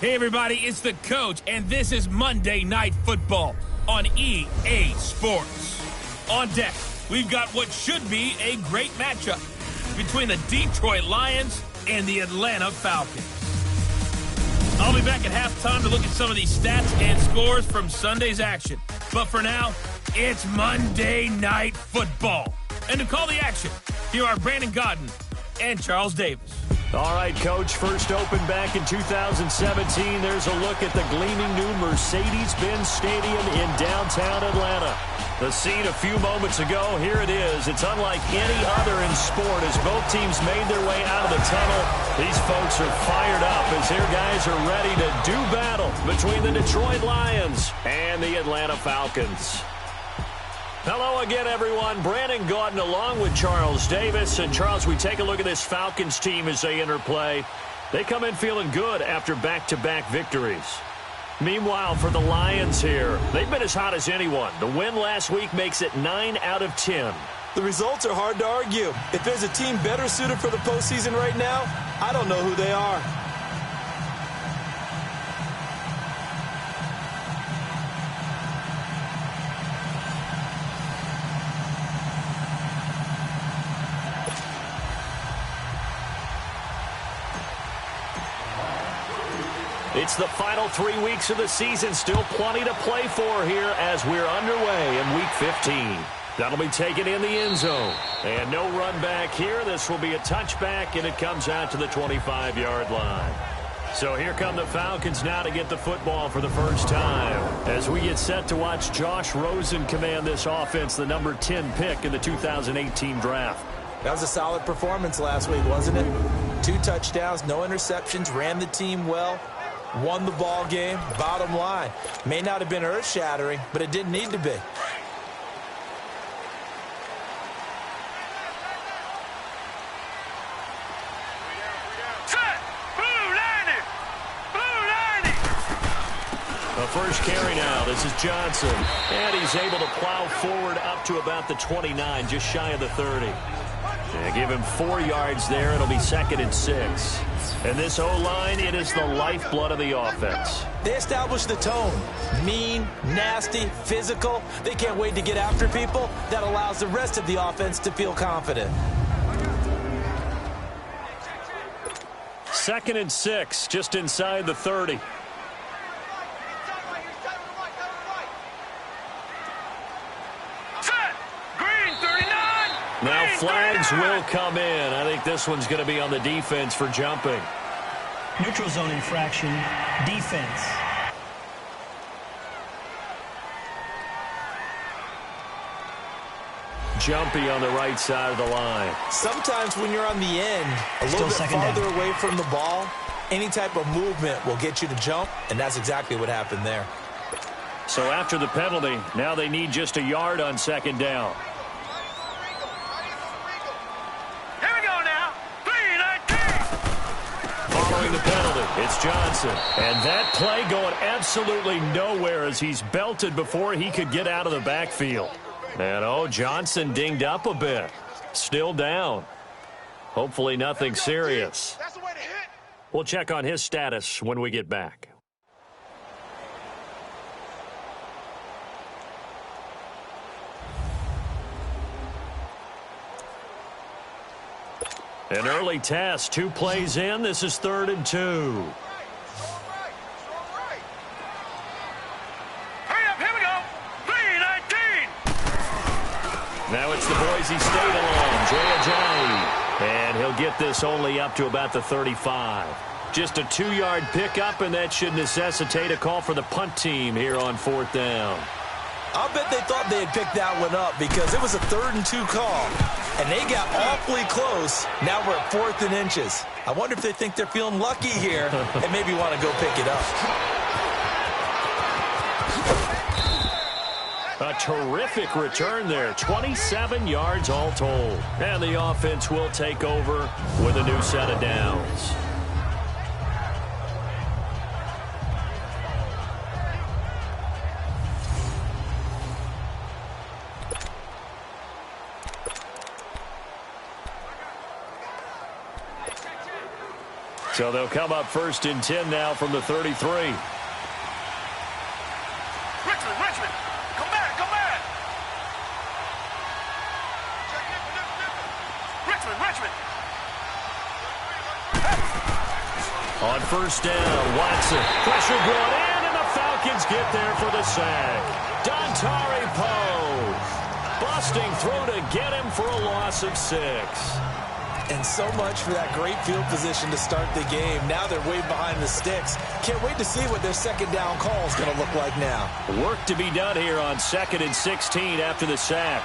Hey everybody, it's the coach, and this is Monday Night Football on EA Sports. On deck, we've got what should be a great matchup between the Detroit Lions and the Atlanta Falcons. I'll be back at halftime to look at some of these stats and scores from Sunday's action. But for now, it's Monday Night Football. And to call the action, here are Brandon Godden and Charles Davis. All right, Coach, first open back in 2017. There's a look at the gleaming new Mercedes-Benz Stadium in downtown Atlanta. The scene a few moments ago, here it is. It's unlike any other in sport as both teams made their way out of the tunnel. These folks are fired up as their guys are ready to do battle between the Detroit Lions and the Atlanta Falcons. Hello again, everyone. Brandon Gaudin along with Charles Davis. And, Charles, we take a look at this Falcons team as they enter play. They come in feeling good after back-to-back victories. Meanwhile, for the Lions here, they've been as hot as anyone. The win last week makes it 9 out of 10. The results are hard to argue. If there's a team better suited for the postseason right now, I don't know who they are. It's the final 3 weeks of the season. Still plenty to play for here as we're underway in Week 15. That'll be taken in the end zone. And no run back here. This will be a touchback, and it comes out to the 25-yard line. So here come the Falcons now to get the football for the first time as we get set to watch Josh Rosen command this offense, the number 10 pick in the 2018 draft. That was a solid performance last week, wasn't it? 2 touchdowns, no interceptions, ran the team well. Won the ball game. Bottom line, may not have been earth-shattering, but it didn't need to be. The first carry now. This is Johnson. And he's able to plow forward up to about the 29, just shy of the 30. Yeah, give him 4 yards there. It'll be 2nd and 6. And this O-line, it is the lifeblood of the offense. They established the tone. Mean, nasty, physical. They can't wait to get after people. That allows the rest of the offense to feel confident. 2nd and 6, just inside the 30. Now flags will come in. I think this one's going to be on the defense for jumping. Neutral zone infraction, defense. Jumpy on the right side of the line. Sometimes when you're on the end, a little bit farther away from the ball, any type of movement will get you to jump, and that's exactly what happened there. So after the penalty, now they need just a yard on 2nd down. The penalty. It's Johnson. And that play going absolutely nowhere as he's belted before he could get out of the backfield. And, Johnson dinged up a bit. Still down. Hopefully nothing serious. We'll check on his status when we get back. An early test, 2 plays in. This is 3rd and 2. Hurry up, here we go. 3-19. Now it's the Boise State alum, Jay Ajayi. And he'll get this only up to about the 35. Just a 2-yard pickup, and that should necessitate a call for the punt team here on 4th down. I'll bet they thought they had picked that one up because it was a 3rd and 2 call. And they got awfully close. Now we're at 4th and inches. I wonder if they think they're feeling lucky here and maybe want to go pick it up. A terrific return there. 27 yards all told. And the offense will take over with a new set of downs. So they'll come up 1st and 10 now from the 33. Richmond, come back, come back. Richmond. On 1st down, Watson. Pressure brought in, and the Falcons get there for the sack. Dontari Poe. Busting through to get him for a loss of 6. And so much for that great field position to start the game. Now they're way behind the sticks. Can't wait to see what their 2nd down call is going to look like now. Work to be done here on 2nd and 16 after the sack.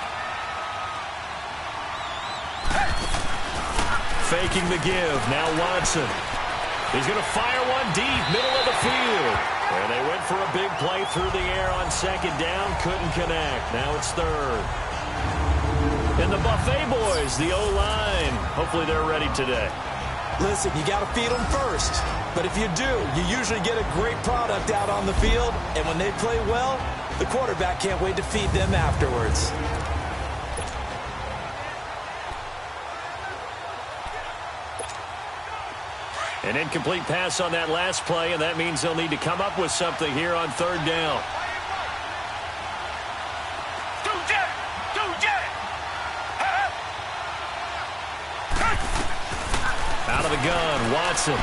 Faking the give. Now Watson. He's going to fire one deep, middle of the field. And they went for a big play through the air on 2nd down. Couldn't connect. Now it's 3rd. And the Buffet boys, the O-line, hopefully they're ready today. Listen, you got to feed them first. But if you do, you usually get a great product out on the field. And when they play well, the quarterback can't wait to feed them afterwards. An incomplete pass on that last play, and that means they'll need to come up with something here on 3rd down. Out of the gun, Watson.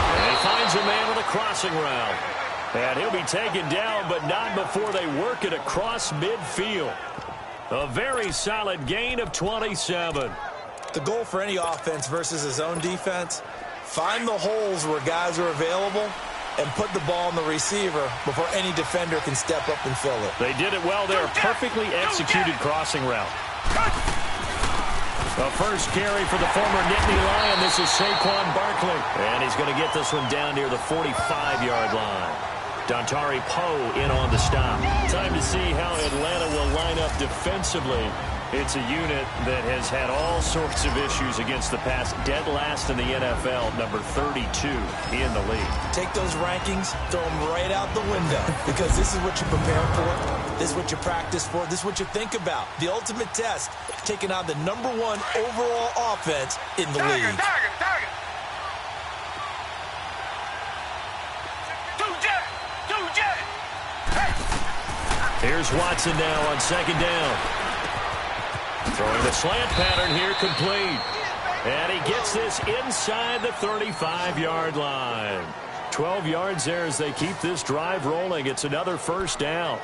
And he finds a man with a crossing route. And he'll be taken down, but not before they work it across midfield. A very solid gain of 27. The goal for any offense versus his own defense, find the holes where guys are available and put the ball on the receiver before any defender can step up and fill it. They did it well there. Perfectly executed crossing route. The first carry for the former Nittany Lion. This is Saquon Barkley. And he's going to get this one down near the 45-yard line. Dontari Poe in on the stop. Time to see how Atlanta will line up defensively. It's a unit that has had all sorts of issues against the pass. Dead last in the NFL, number 32 in the league. Take those rankings, throw them right out the window, because this is what you prepare for. This is what you practice for. This is what you think about. The ultimate test, taking on the number 1 overall offense in the league. Target. Two jet. Here's Watson now on 2nd down. Throwing the slant pattern here, complete. And he gets this inside the 35-yard line. 12 yards there as they keep this drive rolling. It's another 1st down.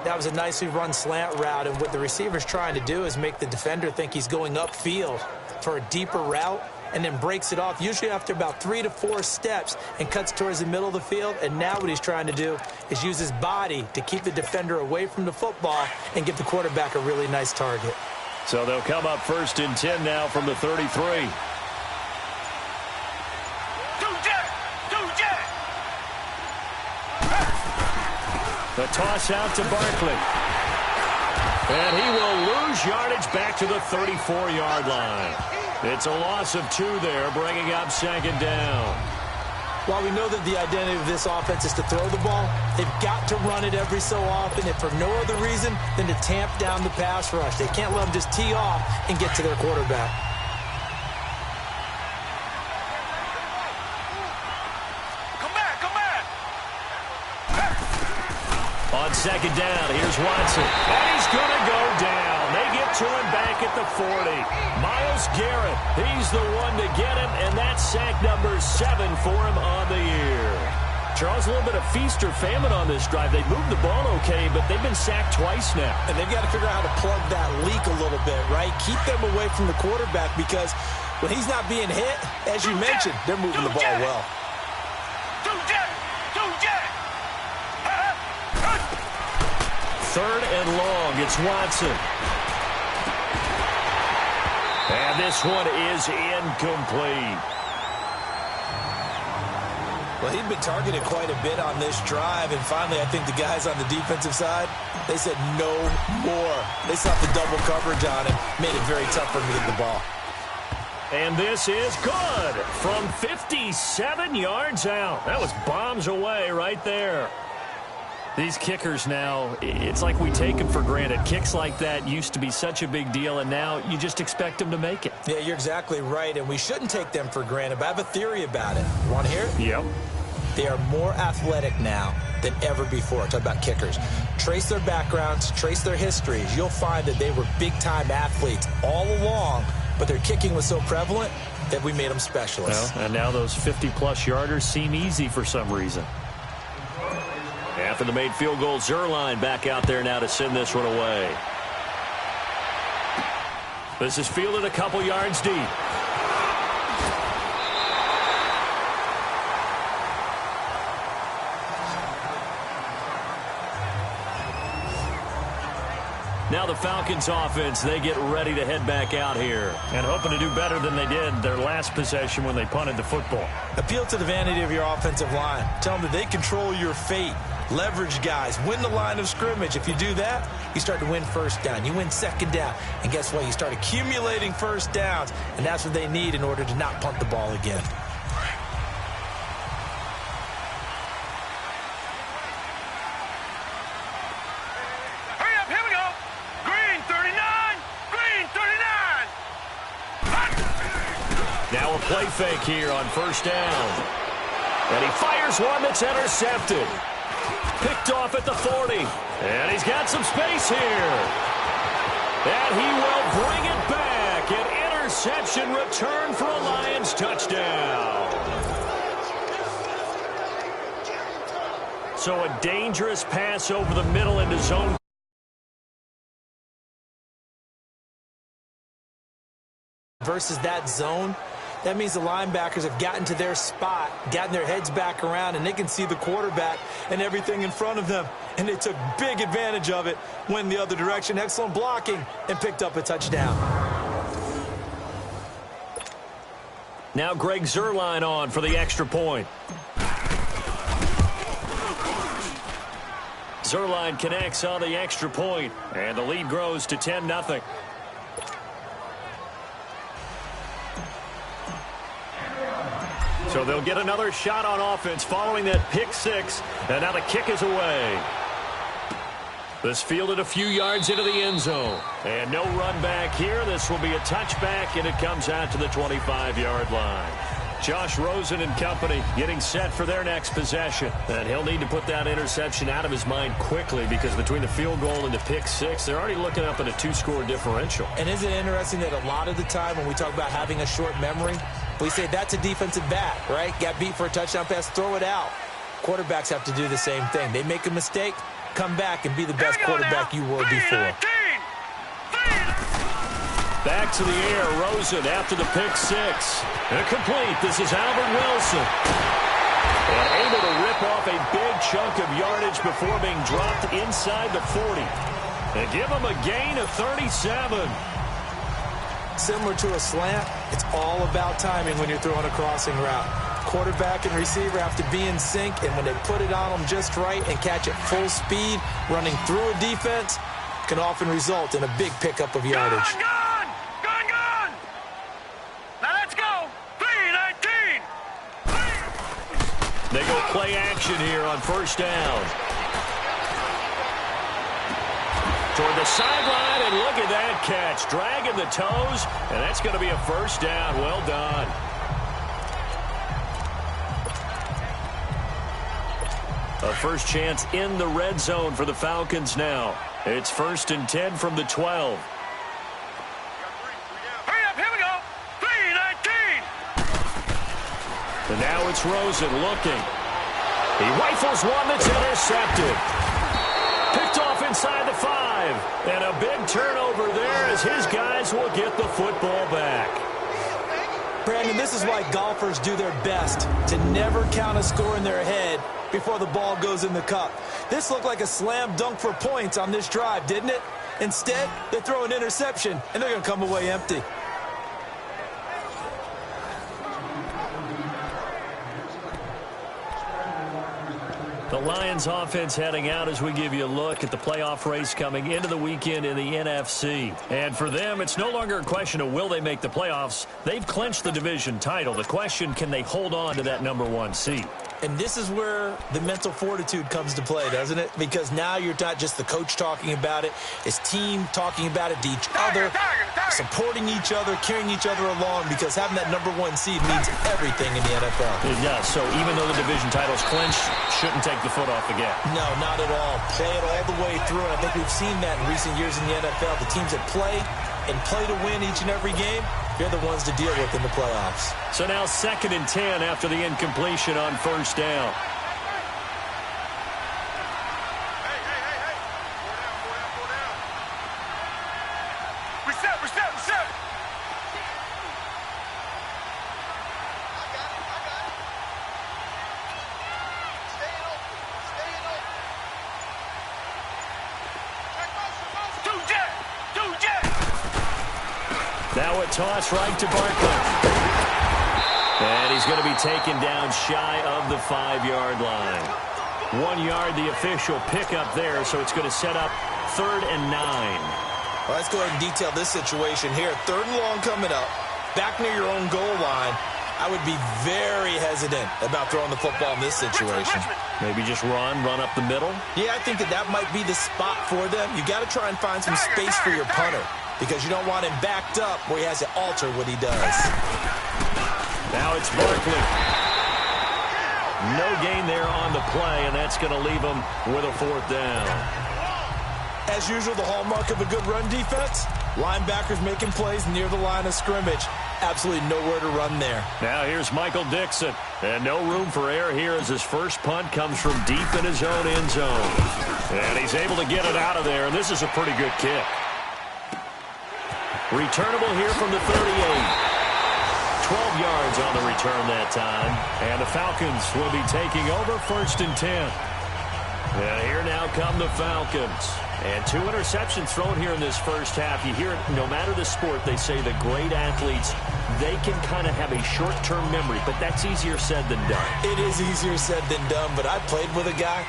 That was a nicely run slant route, and what the receiver's trying to do is make the defender think he's going upfield for a deeper route, and then breaks it off, usually after about 3 to 4 steps, and cuts towards the middle of the field. And now what he's trying to do is use his body to keep the defender away from the football and give the quarterback a really nice target. So they'll come up 1st and 10 now from the 33. The toss out to Barkley. And he will lose yardage back to the 34-yard line. It's a loss of 2 there, bringing up 2nd down. While we know that the identity of this offense is to throw the ball, they've got to run it every so often, and for no other reason than to tamp down the pass rush. They can't let them just tee off and get to their quarterback. Come back. On 2nd down, here's Watson. And he's going to go down. They get to him back at the 40. Myles Garrett, he's the one to get him, and that's sack number 7 for him on the year. Charles, a little bit of feast or famine on this drive. They moved the ball okay, but they've been sacked twice now. And they've got to figure out how to plug that leak a little bit, right? Keep them away from the quarterback, because when he's not being hit, as you mentioned, they're moving the ball well. Two jet. 3rd and long, it's Watson. And this one is incomplete. Well, he'd been targeted quite a bit on this drive, and finally I think the guys on the defensive side, they said no more. They slapped the double coverage on him, made it very tough for him to get the ball. And this is good from 57 yards out. That was bombs away right there. These kickers now, it's like we take them for granted. Kicks like that used to be such a big deal, and now you just expect them to make it. Yeah, you're exactly right, and we shouldn't take them for granted, but I have a theory about it. You want to hear it? Yep. They are more athletic now than ever before. Talk about kickers. Trace their backgrounds, trace their histories. You'll find that they were big-time athletes all along, but their kicking was so prevalent that we made them specialists. Well, and now those 50-plus yarders seem easy for some reason. After the made field goal, Zuerlein back out there now to send this one away. This is fielded a couple yards deep. Now the Falcons offense, they get ready to head back out here. And hoping to do better than they did their last possession when they punted the football. Appeal to the vanity of your offensive line. Tell them that they control your fate. Leverage guys. Win the line of scrimmage. If you do that, you start to win first down. You win second down. And guess what? You start accumulating first downs. And that's what they need in order to not punt the ball again. Now a play fake here on first down. And he fires one that's intercepted. Picked off at the 40. And he's got some space here. And he will bring it back. An interception return for a Lions touchdown. So a dangerous pass over the middle into zone. Versus that zone, that means the linebackers have gotten to their spot, gotten their heads back around, and they can see the quarterback and everything in front of them. And they took big advantage of it, went the other direction, excellent blocking, and picked up a touchdown. Now Greg Zuerlein on for the extra point. Zuerlein connects on the extra point, and the lead grows to 10-0. So they'll get another shot on offense following that pick six. And now the kick is away. This fielded a few yards into the end zone. And no run back here. This will be a touchback, and it comes out to the 25-yard line. Josh Rosen and company getting set for their next possession. And he'll need to put that interception out of his mind quickly because between the field goal and the pick six, they're already looking up at a 2-score differential. And isn't it interesting that a lot of the time when we talk about having a short memory, we say that's a defensive back, right? Got beat for a touchdown pass, throw it out. Quarterbacks have to do the same thing. They make a mistake, come back and be the best quarterback you were before. Back to the air, Rosen after the pick six. Complete. This is Albert Wilson. And able to rip off a big chunk of yardage before being dropped inside the 40. And give him a gain of 37. Similar to a slant, it's all about timing when you're throwing a crossing route. Quarterback and receiver have to be in sync, and when they put it on them just right and catch it full speed, running through a defense can often result in a big pickup of yardage. Gone! Now let's go! 3-19! They go play action here on first down. Toward the sideline, and look at that catch. Dragging the toes, and that's going to be a first down. Well done. A first chance in the red zone for the Falcons now. It's 1st and 10 from the 12. Hurry up, here we go! 3-19! And now it's Rosen looking. He rifles one that's intercepted. Picked off inside the 5. And a big turnover there as his guys will get the football back. Brandon, this is why golfers do their best to never count a score in their head before the ball goes in the cup. This looked like a slam dunk for points on this drive, didn't it? Instead, they throw an interception, and they're going to come away empty. The Lions offense heading out as we give you a look at the playoff race coming into the weekend in the NFC. And for them, it's no longer a question of will they make the playoffs. They've clinched the division title. The question, can they hold on to that #1 seed? And this is where the mental fortitude comes to play, doesn't it? Because now you're not just the coach talking about it, it's team talking about it to each other, supporting each other, carrying each other along, because having that #1 seed means everything in the NFL. It does. So even though the division title's clinched, shouldn't take the foot off the gas. No, not at all. Play it all the way through, and I think we've seen that in recent years in the NFL. The teams that play and play to win each and every game, they're the ones to deal with in the playoffs. So now 2nd and 10 after the incompletion on 1st down. Reset. Now a toss right to Barkley. And he's going to be taken down shy of the 5-yard line. 1 yard, the official pickup there, so it's going to set up 3rd and 9. Well, let's go ahead and detail this situation here. 3rd and long coming up, back near your own goal line. I would be very hesitant about throwing the football in this situation. Maybe just run up the middle? Yeah, I think that might be the spot for them. You got to try and find some space for your punter, because you don't want him backed up where he has to alter what he does. Now it's Barkley. No gain there on the play, and that's going to leave him with a 4th down. As usual, the hallmark of a good run defense, linebackers making plays near the line of scrimmage. Absolutely nowhere to run there. Now here's Michael Dixon. And no room for error here as his first punt comes from deep in his own end zone. And he's able to get it out of there, and this is a pretty good kick. Returnable here from the 38. 12 yards on the return that time. And the Falcons will be taking over 1st and 10. And here now come the Falcons. And 2 interceptions thrown here in this first half. You hear it, no matter the sport, they say the great athletes, they can kind of have a short-term memory, but that's easier said than done. It is easier said than done, but I played with a guy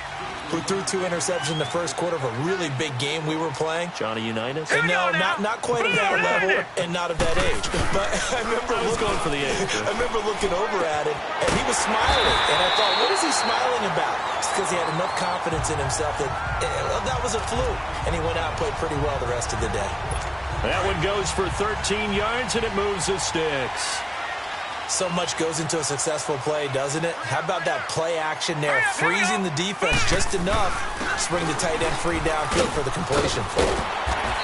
who threw 2 interceptions in the first quarter of a really big game we were playing. Johnny Unitas? And no, not quite of that level and not of that age. But I remember going for the age. I remember looking over at him, and he was smiling. And I thought, what is he smiling about? It's because he had enough confidence in himself that that was a fluke. And he went out and played pretty well the rest of the day. That one goes for 13 yards, and it moves the sticks. So much goes into a successful play, doesn't it? How about that play action there, freezing the defense just enough to bring the tight end free downfield for the completion.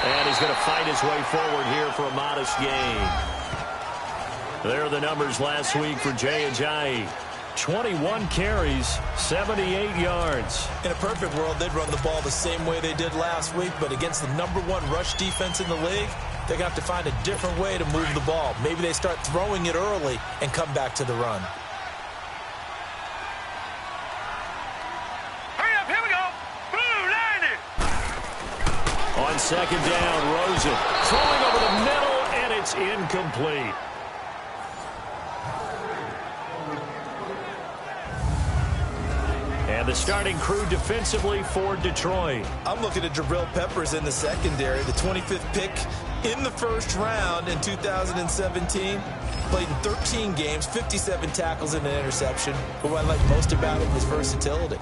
And he's going to fight his way forward here for a modest gain. There are the numbers last week for Jay Ajayi. 21 carries, 78 yards. In a perfect world, they'd run the ball the same way they did last week, but against the #1 rush defense in the league, they're going to have to find a different way to move the ball. Maybe they start throwing it early and come back to the run. Hurry up, here we go. Blue, line it. On 2nd down, Rosen throwing over the middle, and it's incomplete. And the starting crew defensively for Detroit. I'm looking at Jabril Peppers in the secondary, the 25th pick in the first round in 2017. Played in 13 games, 57 tackles and an interception. But what I like most about him is versatility.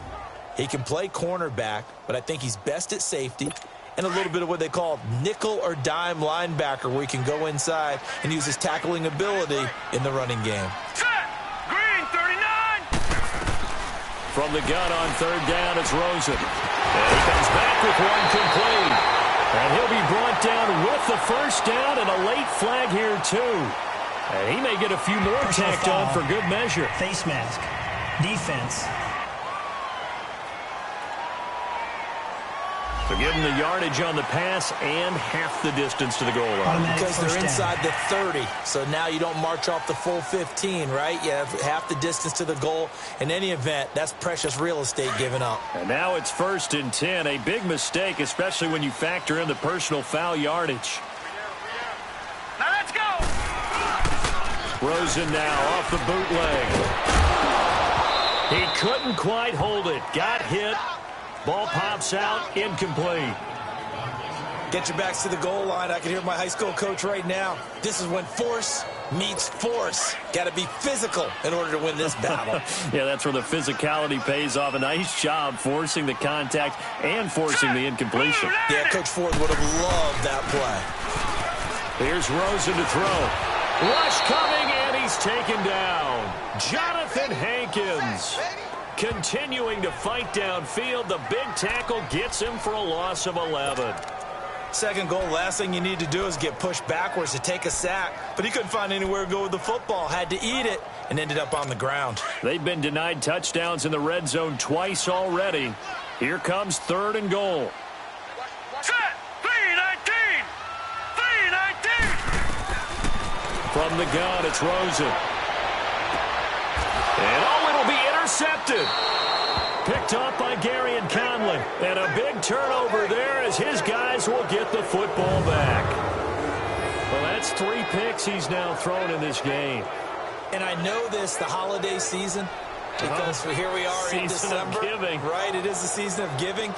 He can play cornerback, but I think he's best at safety and a little bit of what they call nickel or dime linebacker, where he can go inside and use his tackling ability in the running game. From the gun on 3rd down, it's Rosen. And he comes back with one complete. And he'll be brought down with the first down and a late flag here, too. And he may get a few more tacked on for good measure. Face mask. Defense. So give them the yardage on the pass and half the distance to the goal line. Because they're inside the 30. So now you don't march off the full 15, right? You have half the distance to the goal. In any event, that's precious real estate given up. And now it's 1st and 10. A big mistake, especially when you factor in the personal foul yardage. Now let's go. Rosen now off the bootleg. He couldn't quite hold it. Got hit. Ball pops out, incomplete. Get your backs to the goal line. I can hear my high school coach right now. This is when force meets force. Got to be physical in order to win this battle. Yeah, that's where the physicality pays off. A nice job forcing the contact and forcing the incompletion. Yeah, Coach Ford would have loved that play. Here's Rosen to throw. Rush coming, and he's taken down. Jonathan Hankins continuing to fight downfield. The big tackle gets him for a loss of 11. Second goal, last thing you need to do is get pushed backwards to take a sack. But he couldn't find anywhere to go with the football. Had to eat it and ended up on the ground. They've been denied touchdowns in the red zone twice already. Here comes 3rd and goal. Set. 3-19. 3-19. From the gun, it's Rosen. And it'll be intercepted. Picked up by Gary and Conley. And a big turnover there as his guys will get the football back. Well, that's 3 picks he's now thrown in this game. And I know this, the holiday season, because here we are in December. Season of giving. Right, it is the season of giving.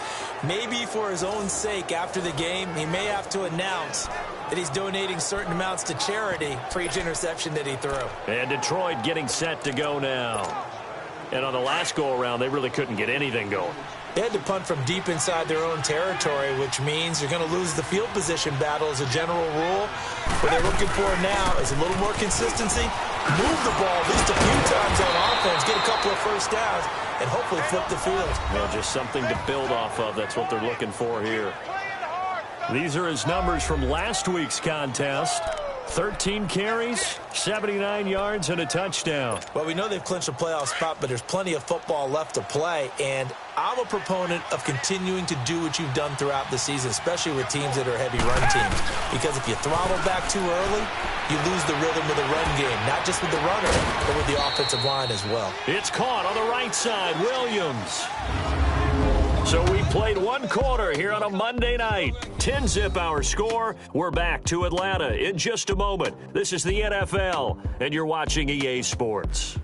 Maybe for his own sake after the game, he may have to announce that he's donating certain amounts to charity for each interception that he threw. And Detroit getting set to go now. And on the last go-around, they really couldn't get anything going. They had to punt from deep inside their own territory, which means you're going to lose the field position battle as a general rule. What they're looking for now is a little more consistency, move the ball at least a few times on offense, get a couple of first downs, and hopefully flip the field. Well, just something to build off of. That's what they're looking for here. These are his numbers from last week's contest. 13 carries, 79 yards, and a touchdown. Well, we know they've clinched a playoff spot, but there's plenty of football left to play, and I'm a proponent of continuing to do what you've done throughout the season, especially with teams that are heavy run teams, because if you throttle back too early, you lose the rhythm of the run game, not just with the runner, but with the offensive line as well. It's caught on the right side, Williams. So we played 1 quarter here on a Monday night. 10-zip our score. We're back to Atlanta in just a moment. This is the NFL, and you're watching EA Sports.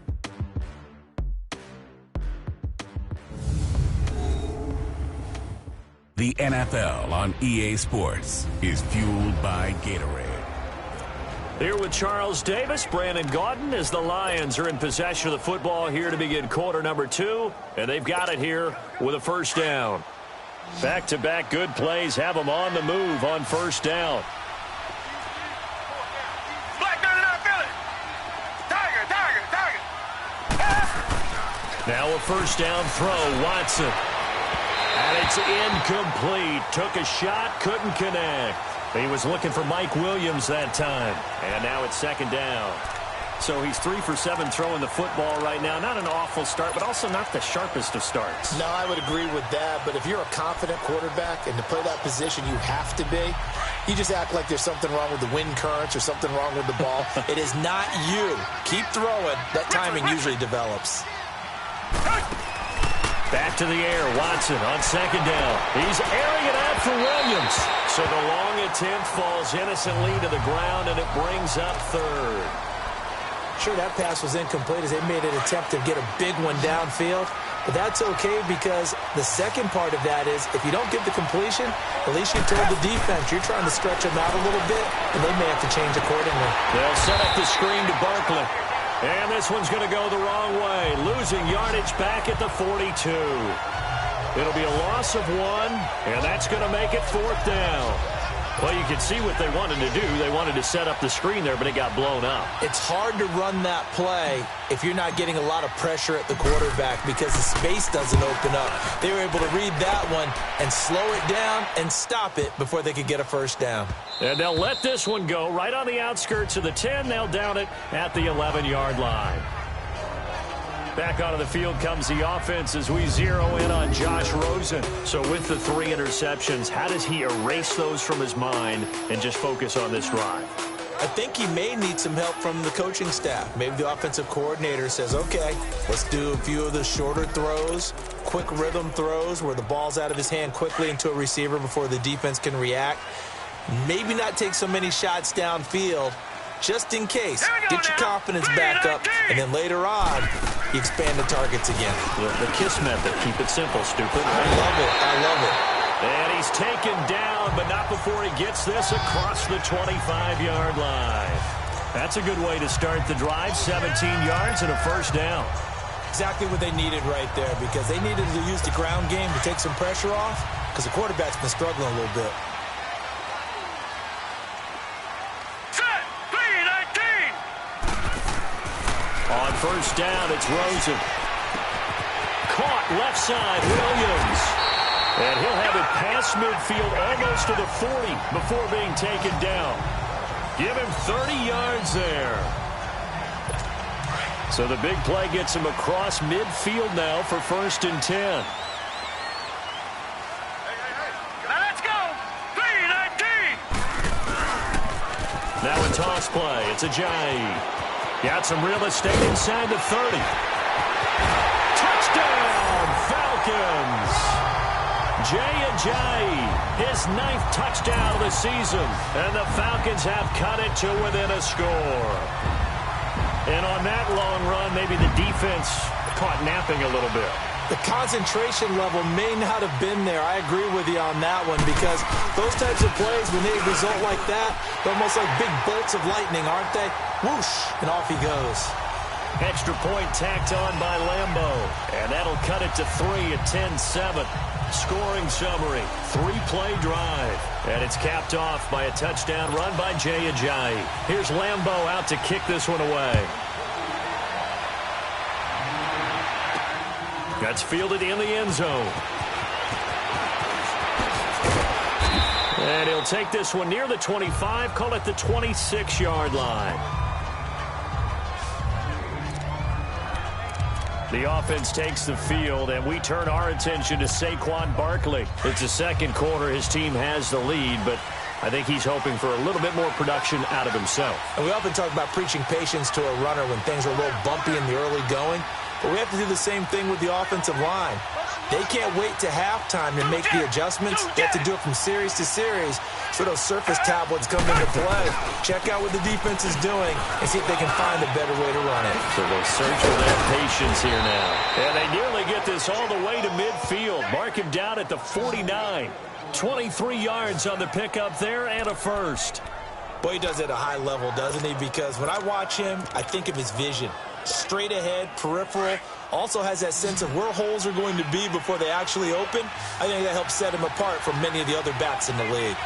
The NFL on EA Sports is fueled by Gatorade. Here with Charles Davis, Brandon Gaudin, as the Lions are in possession of the football here to begin quarter number 2, and they've got it here with a first down. Back-to-back good plays have them on the move on first down. Black man in our Philly. Tiger. Now a first down throw, Watson. And it's incomplete. Took a shot, couldn't connect. He was looking for Mike Williams that time. And now it's second down. So he's 3 for 7 throwing the football right now. Not an awful start, but also not the sharpest of starts. No, I would agree with that. But if you're a confident quarterback and to play that position you have to be, you just act like there's something wrong with the wind currents or something wrong with the ball. It is not you. Keep throwing. That timing usually develops. Back to the air, Watson on second down. He's airing it out for Williams. So the long attempt falls innocently to the ground, and it brings up third. Sure, that pass was incomplete as they made an attempt to get a big one downfield. But that's okay because the second part of that is if you don't get the completion, at least you told the defense you're trying to stretch them out a little bit, and they may have to change accordingly. They'll set up the screen to Barkley. And this one's going to go the wrong way. Losing yardage back at the 42. It'll be a loss of 1, and that's going to make it fourth down. Well, you can see what they wanted to do. They wanted to set up the screen there, but it got blown up. It's hard to run that play if you're not getting a lot of pressure at the quarterback because the space doesn't open up. They were able to read that one and slow it down and stop it before they could get a first down. And they'll let this one go right on the outskirts of the 10. They'll down it at the 11-yard line. Back onto the field comes the offense as we zero in on Josh Rosen. So with the 3 interceptions, how does he erase those from his mind and just focus on this drive? I think he may need some help from the coaching staff. Maybe the offensive coordinator says, okay, let's do a few of the shorter throws, quick rhythm throws where the ball's out of his hand quickly into a receiver before the defense can react. Maybe not take so many shots downfield just in case. Get your confidence back up, and then later on, you expand the targets again. The KISS method. Keep it simple, stupid. I love it. I love it. And he's taken down, but not before he gets this across the 25-yard line. That's a good way to start the drive. 17 yards and a first down. Exactly what they needed right there, because they needed to use the ground game to take some pressure off, because the quarterback's been struggling a little bit. Set, 3-19. On first down, it's Rosen. Caught left side, Williams. And he'll have it past midfield almost to the 40 before being taken down. Give him 30 yards there. So the big play gets him across midfield now for 1st and 10. Now let's go. 3-19. Now a toss play. It's Ajayi. Got some real estate inside the 30. Touchdown, Falcons. Ajayi, his 9th touchdown of the season. And the Falcons have cut it to within a score. And on that long run, maybe the defense caught napping a little bit. The concentration level may not have been there. I agree with you on that one, because those types of plays, when they result like that, they're almost like big bolts of lightning, aren't they? Whoosh, and off he goes. Extra point tacked on by Lambeau. And that'll cut it to 3 at 10-7. Scoring summary, 3-play drive. And it's capped off by a touchdown run by Ajayi. Here's Lambeau out to kick this one away. That's fielded in the end zone. And he'll take this one near the 25, call it the 26-yard line. The offense takes the field, and we turn our attention to Saquon Barkley. It's the second quarter. His team has the lead, but I think he's hoping for a little bit more production out of himself. And we often talk about preaching patience to a runner when things are a little bumpy in the early going, but we have to do the same thing with the offensive line. They can't wait to halftime to make the adjustments. They have to do it from series to series, so those surface tablets come into play. Check out what the defense is doing and see if they can find a better way to run it. So they'll search for that patience here now. And they nearly get this all the way to midfield. Mark him down at the 49. 23 yards on the pickup there and a first. Boy, he does it at a high level, doesn't he? Because when I watch him, I think of his vision. Straight ahead, peripheral, also has that sense of where holes are going to be before they actually open. I think that helps set him apart from many of the other backs in the league.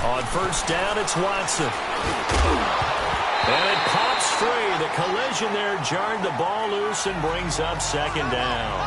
On first down, it's Watson. And it pops free. The collision there jarred the ball loose and brings up second down.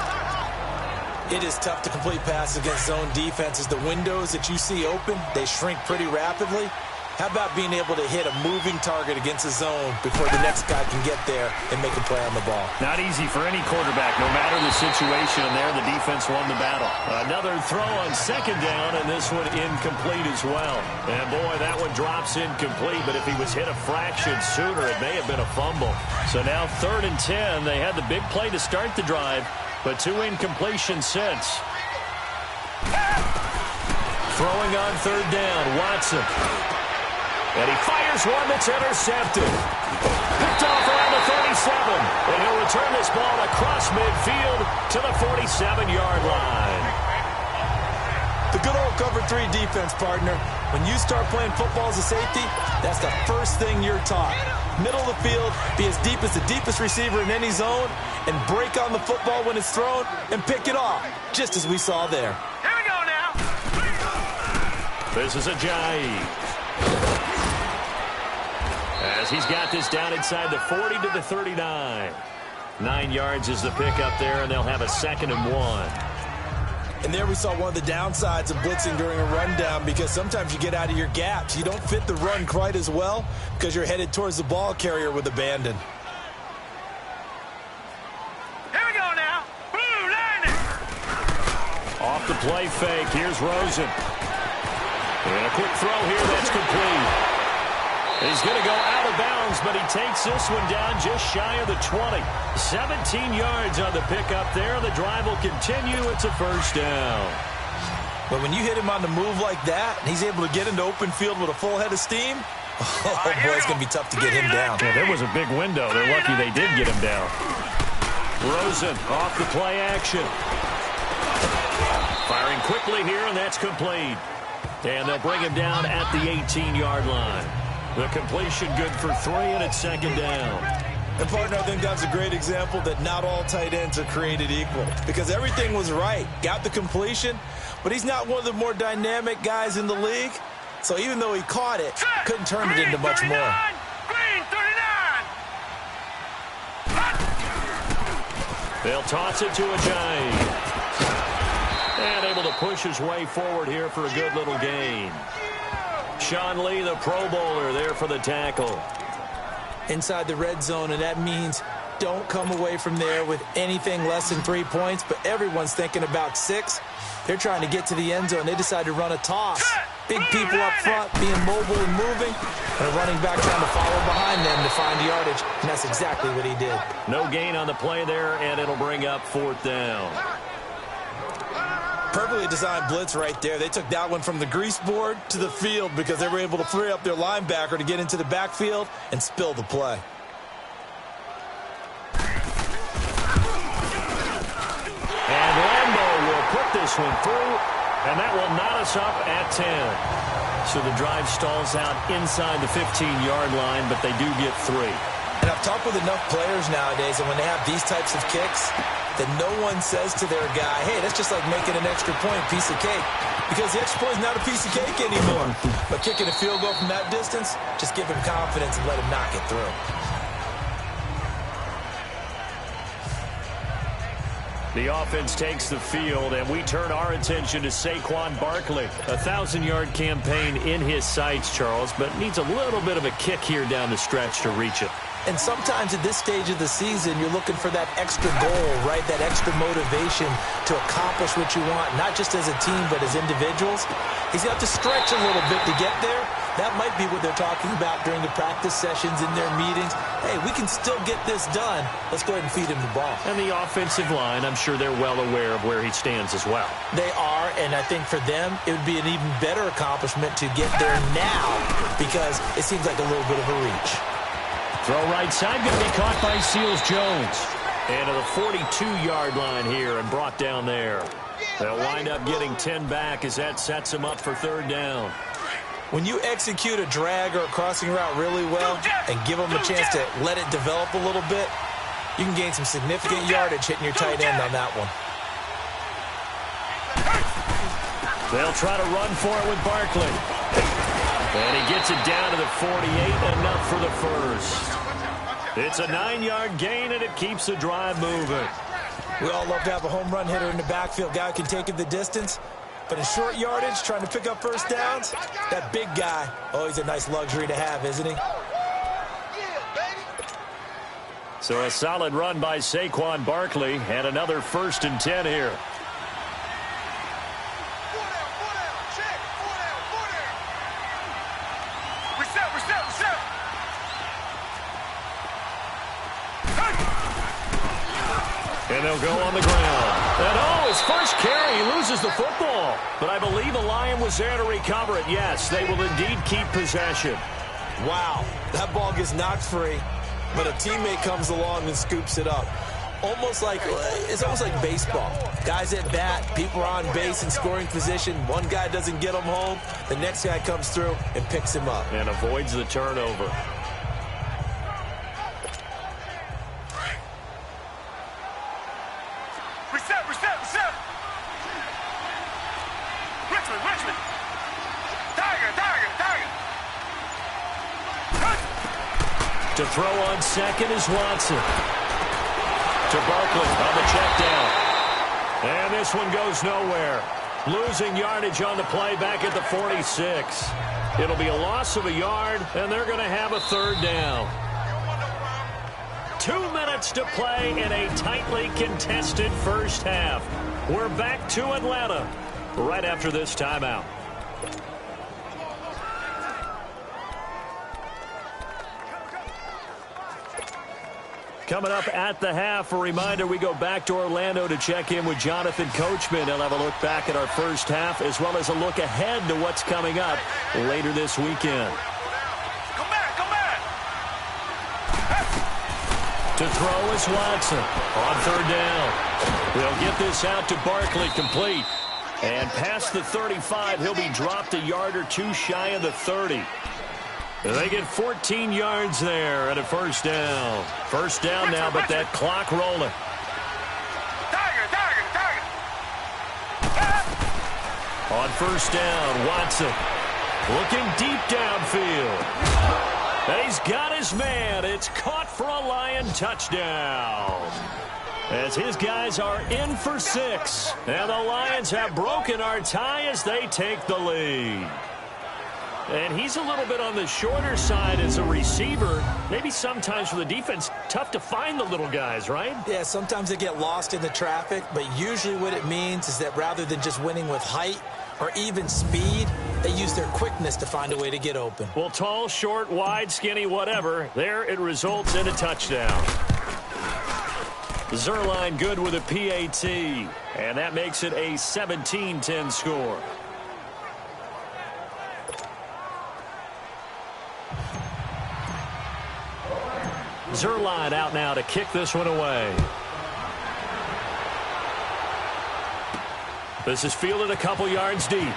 It is tough to complete passes against zone defenses. The windows that you see open, they shrink pretty rapidly. How about being able to hit a moving target against a zone before the next guy can get there and make a play on the ball? Not easy for any quarterback, no matter the situation. And there, the defense won the battle. Another throw on second down, and this one incomplete as well. And, boy, that one drops incomplete. But if he was hit a fraction sooner, it may have been a fumble. So now 3rd and 10. They had the big play to start the drive, but 2 incompletions since. Throwing on 3rd down, Watson. And he fires one that's intercepted. Picked off around the 37. And he'll return this ball across midfield to the 47-yard line. The good old cover 3 defense, partner. When you start playing football as a safety, that's the first thing you're taught. Middle of the field, be as deep as the deepest receiver in any zone, and break on the football when it's thrown and pick it off, just as we saw there. Here we go now. This is Ajayi. As he's got this down inside the 40 to the 39. 9 yards is the pickup there, and they'll have a 2nd and 1. And there we saw one of the downsides of blitzing during a rundown, because sometimes you get out of your gaps. You don't fit the run quite as well because you're headed towards the ball carrier with abandon. Here we go now. Blue Lightning. Off the play fake, here's Rosen. And a quick throw here, that's complete. He's going to go out of bounds, but he takes this one down just shy of the 20. 17 yards on the pickup there. The drive will continue. It's a first down. But when you hit him on the move like that, and he's able to get into open field with a full head of steam, oh, boy, it's going to be tough to get him down. Yeah, there was a big window. They're lucky they did get him down. Rosen off the play action. Firing quickly here, and that's complete. And they'll bring him down at the 18-yard line. The completion good for 3, and it's second down. And, partner, I think that's a great example that not all tight ends are created equal. Because everything was right. Got the completion, but he's not one of the more dynamic guys in the league. So even though he caught it, couldn't turn it into much more. Green 39. They'll toss it to a giant. And able to push his way forward here for a good little gain. Sean Lee, the Pro Bowler, there for the tackle. Inside the red zone, and that means don't come away from there with anything less than 3 points, but everyone's thinking about 6. They're trying to get to the end zone. They decide to run a toss. Big people up front being mobile and moving, and a running back trying to follow behind them to find yardage, and that's exactly what he did. No gain on the play there, and it'll bring up 4th down. Perfectly designed blitz right there. They took that one from the grease board to the field because they were able to free up their linebacker to get into the backfield and spill the play. And Lambo will put this one through, and that will knot us up at 10. So the drive stalls out inside the 15-yard line, but they do get 3. And I've talked with enough players nowadays, and when they have these types of kicks, that no one says to their guy, hey, that's just like making an extra point, piece of cake. Because the extra point is not a piece of cake anymore. But kicking a field goal from that distance, just give him confidence and let him knock it through. The offense takes the field, and we turn our attention to Saquon Barkley. A 1,000-yard campaign in his sights, Charles, but needs a little bit of a kick here down the stretch to reach it. And sometimes at this stage of the season, you're looking for that extra goal, right? That extra motivation to accomplish what you want, not just as a team, but as individuals. He's got to stretch a little bit to get there. That might be what they're talking about during the practice sessions, in their meetings. Hey, we can still get this done. Let's go ahead and feed him the ball. And the offensive line, I'm sure they're well aware of where he stands as well. They are, and I think for them, it would be an even better accomplishment to get there now because it seems like a little bit of a reach. Throw right side, going to be caught by Seals-Jones. And to the 42-yard line here and brought down there. They'll wind up getting 10 back as that sets them up for 3rd down. When you execute a drag or a crossing route really well and give them a chance to let it develop a little bit, you can gain some significant yardage hitting your tight end on that one. They'll try to run for it with Barkley. And he gets it down to the 48, enough for the first. It's a 9-yard gain, and it keeps the drive moving. We all love to have a home run hitter in the backfield. Guy who can take it the distance. But in short yardage, trying to pick up first downs, that big guy, oh, he's a nice luxury to have, isn't he? So a solid run by Saquon Barkley, and another 1st and 10 here. And they'll go on the ground. And oh, his first carry, he loses the football. But I believe a Lion was there to recover it. Yes, they will indeed keep possession. Wow, that ball gets knocked free, but a teammate comes along and scoops it up. It's almost like baseball. Guys at bat, people are on base in scoring position. One guy doesn't get him home. The next guy comes through and picks him up. And avoids the turnover. Richmond. Tiger. To throw on second is Watson. To Barkley on the check down. And this one goes nowhere. Losing yardage on the play back at the 46. It'll be a loss of a yard, and they're going to have a 3rd down. 2 minutes to play in a tightly contested first half. We're back to Atlanta right after this timeout. Coming up at the half, a reminder, we go back to Orlando to check in with Jonathan Coachman. He'll have a look back at our first half as well as a look ahead to what's coming up later this weekend. Come back. To throw is Watson on 3rd down. They'll get this out to Barkley, complete. And past the 35, he'll be dropped a yard or two shy of the 30. They get 14 yards there and a first down. First down now, but that clock rolling. On first down, Watson looking deep downfield. And he's got his man. It's caught for a Lion touchdown. As his guys are in for 6. And the Lions have broken our tie as they take the lead. And he's a little bit on the shorter side as a receiver. Maybe sometimes for the defense, tough to find the little guys, right? Yeah, sometimes they get lost in the traffic, but usually what it means is that rather than just winning with height or even speed, they use their quickness to find a way to get open. Well, tall, short, wide, skinny, whatever, there it results in a touchdown. Zerline good with a PAT, and that makes it a 17-10 score. Zerline out now to kick this one away. This is fielded a couple yards deep.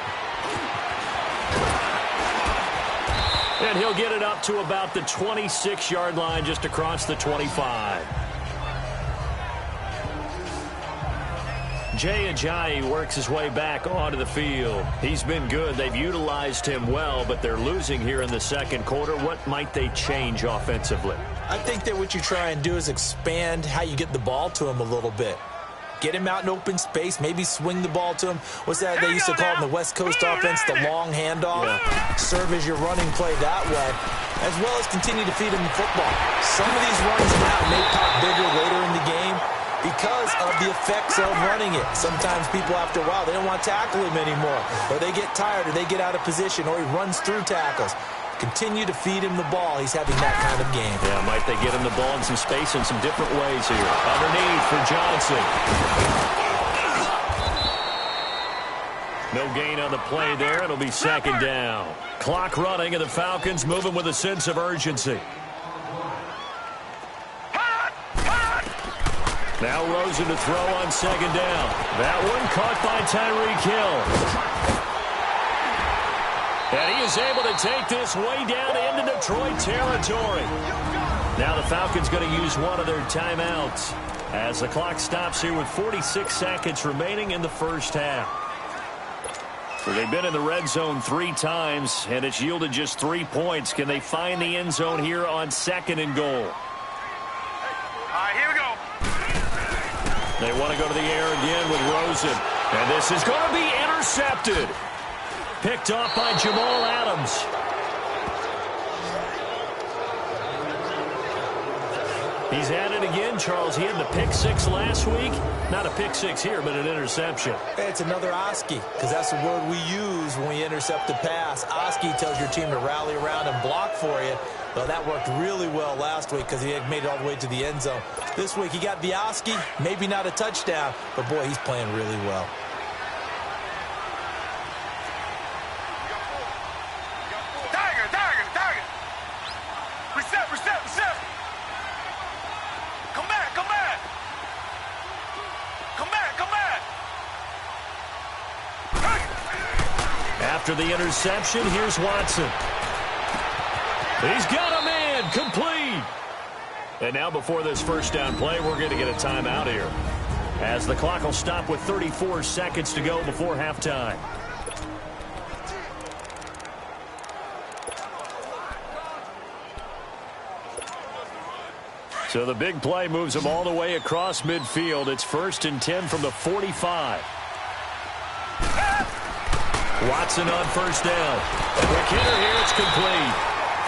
And he'll get it up to about the 26-yard line just across the 25. Jay Ajayi works his way back onto the field. He's been good. They've utilized him well, but they're losing here in the second quarter. What might they change offensively? I think that what you try and do is expand how you get the ball to him a little bit. Get him out in open space, maybe swing the ball to him. What's that they used to call in the West Coast offense, the long handoff? Yeah. Serve as your running play that way, as well as continue to feed him the football. Some of these runs now may pop bigger later in the game because of the effects of running it. Sometimes people, after a while, they don't want to tackle him anymore, or they get tired, or they get out of position, or he runs through tackles. Continue to feed him the ball. He's having that kind of game. Yeah, might they get him the ball in some space in some different ways here. Underneath for Johnson. No gain on the play there. It'll be second down. Clock running, and the Falcons moving with a sense of urgency. Now Rosen to throw on second down. That one caught by Tyreke Hill. And he is able to take this way down into Detroit territory. Now the Falcons going to use one of their timeouts as the clock stops here with 46 seconds remaining in the first half. So they've been in the red zone 3 times, and it's yielded just 3 points. Can they find the end zone here on second and goal? All right, here we go. They want to go to the air again with Rosen. And this is going to be intercepted. Picked off by Jamal Adams. He's at it again, Charles. He had the pick 6 last week. Not a pick 6 here, but an interception. It's another Oski, because that's the word we use when we intercept a pass. Oski tells your team to rally around and block for you. Well, that worked really well last week because he had made it all the way to the end zone. This week he got the Oski, maybe not a touchdown, but boy, he's playing really well. After the interception, here's Watson. He's got a man, complete. And now before this first down play, we're going to get a timeout here, as the clock will stop with 34 seconds to go before halftime. So the big play moves them all the way across midfield. It's 1st and 10 from the 45. Watson on first down. Quick hitter here, it's complete.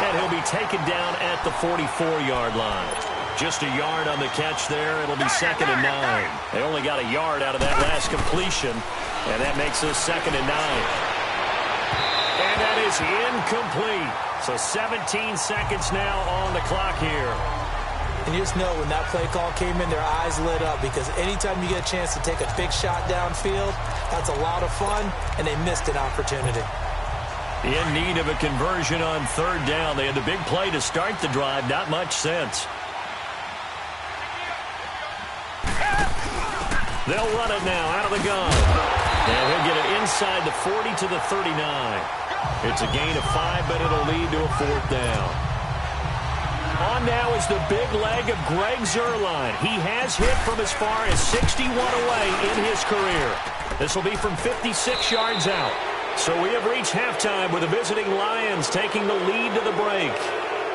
And he'll be taken down at the 44-yard line. Just a yard on the catch there. It'll be 2nd and 9. They only got a yard out of that last completion, and that makes this 2nd and 9. And that is incomplete. So 17 seconds now on the clock here. And you just know when that play call came in, their eyes lit up, because anytime you get a chance to take a big shot downfield, that's a lot of fun, and they missed an opportunity. In need of a conversion on 3rd down. They had the big play to start the drive. Not much sense. They'll run it now out of the gun. And he'll get it inside the 40 to the 39. It's a gain of 5, but it'll lead to a 4th down. On now is the big leg of Greg Zuerlein. He has hit from as far as 61 away in his career. This will be from 56 yards out. So we have reached halftime with the visiting Lions taking the lead to the break.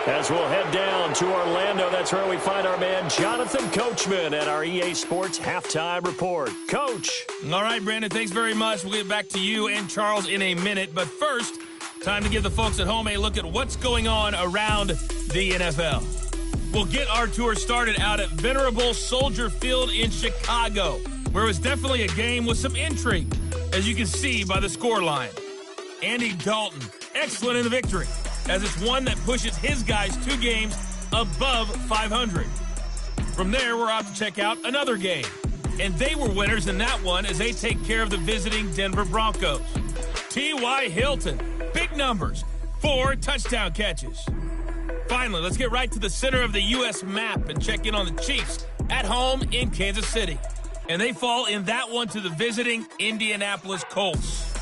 As we'll head down to Orlando, that's where we find our man Jonathan Coachman at our EA Sports Halftime Report. Coach. All right, Brandon, thanks very much. We'll get back to you and Charles in a minute. But first, time to give the folks at home a look at what's going on around the NFL. We'll get our tour started out at Venerable Soldier Field in Chicago, where it was definitely a game with some intrigue, as you can see by the scoreline. Andy Dalton, excellent in the victory, as it's one that pushes his guys 2 games above 500. From there, we're out to check out another game. And they were winners in that one as they take care of the visiting Denver Broncos. T.Y. Hilton, big numbers, 4 touchdown catches. Finally, let's get right to the center of the U.S. map and check in on the Chiefs at home in Kansas City. And they fall in that one to the visiting Indianapolis Colts.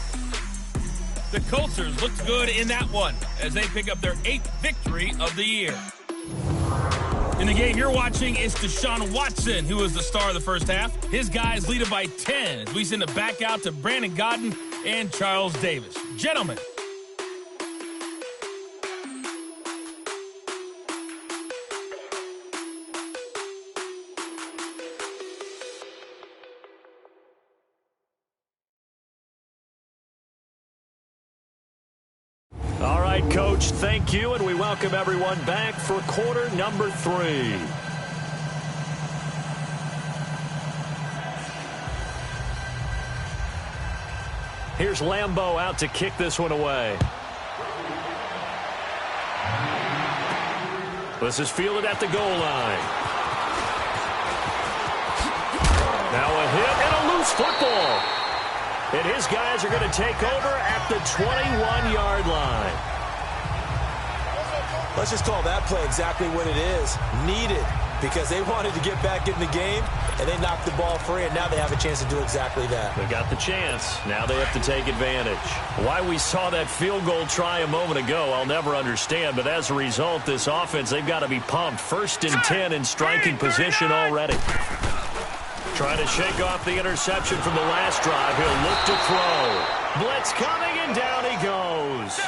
The Coltsers looked good in that one as they pick up their 8th victory of the year. In the game you're watching, it's Deshaun Watson, who was the star of the first half. His guys lead it by 10 as we send it back out to Brandon Godden and Charles Davis. Gentlemen. All right, Coach, thank you, and we welcome everyone back for quarter number 3. Here's Lambeau out to kick this one away. This is fielded at the goal line. Now a hit and a loose football. And his guys are going to take over at the 21-yard line. Let's just call that play exactly what it is. Needed, because they wanted to get back in the game, and they knocked the ball free, and now they have a chance to do exactly that. They got the chance. Now they have to take advantage. Why we saw that field goal try a moment ago, I'll never understand. But as a result, this offense, they've got to be pumped. 1st and 10 in striking position already. Trying to shake off the interception from the last drive. He'll look to throw. Blitz coming, and down he goes.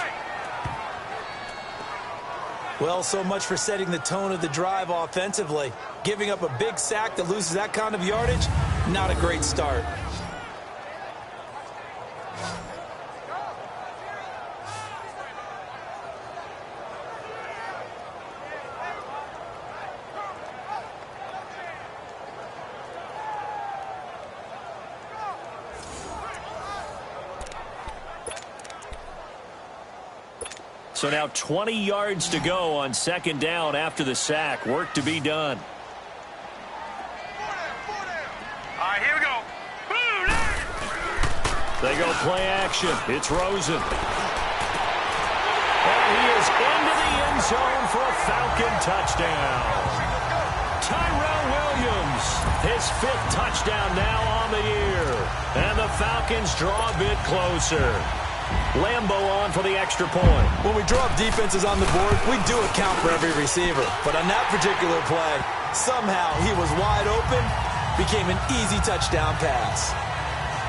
Well, so much for setting the tone of the drive offensively. Giving up a big sack that loses that kind of yardage, not a great start. So now 20 yards to go on 2nd down after the sack. Work to be done. All right, here we go. They go play action. It's Rosen. And he is into the end zone for a Falcon touchdown. Tyrell Williams, his 5th touchdown now on the year. And the Falcons draw a bit closer. Lambeau on for the extra point. When we draw up defenses on the board, we do account for every receiver. But on that particular play, somehow he was wide open, became an easy touchdown pass.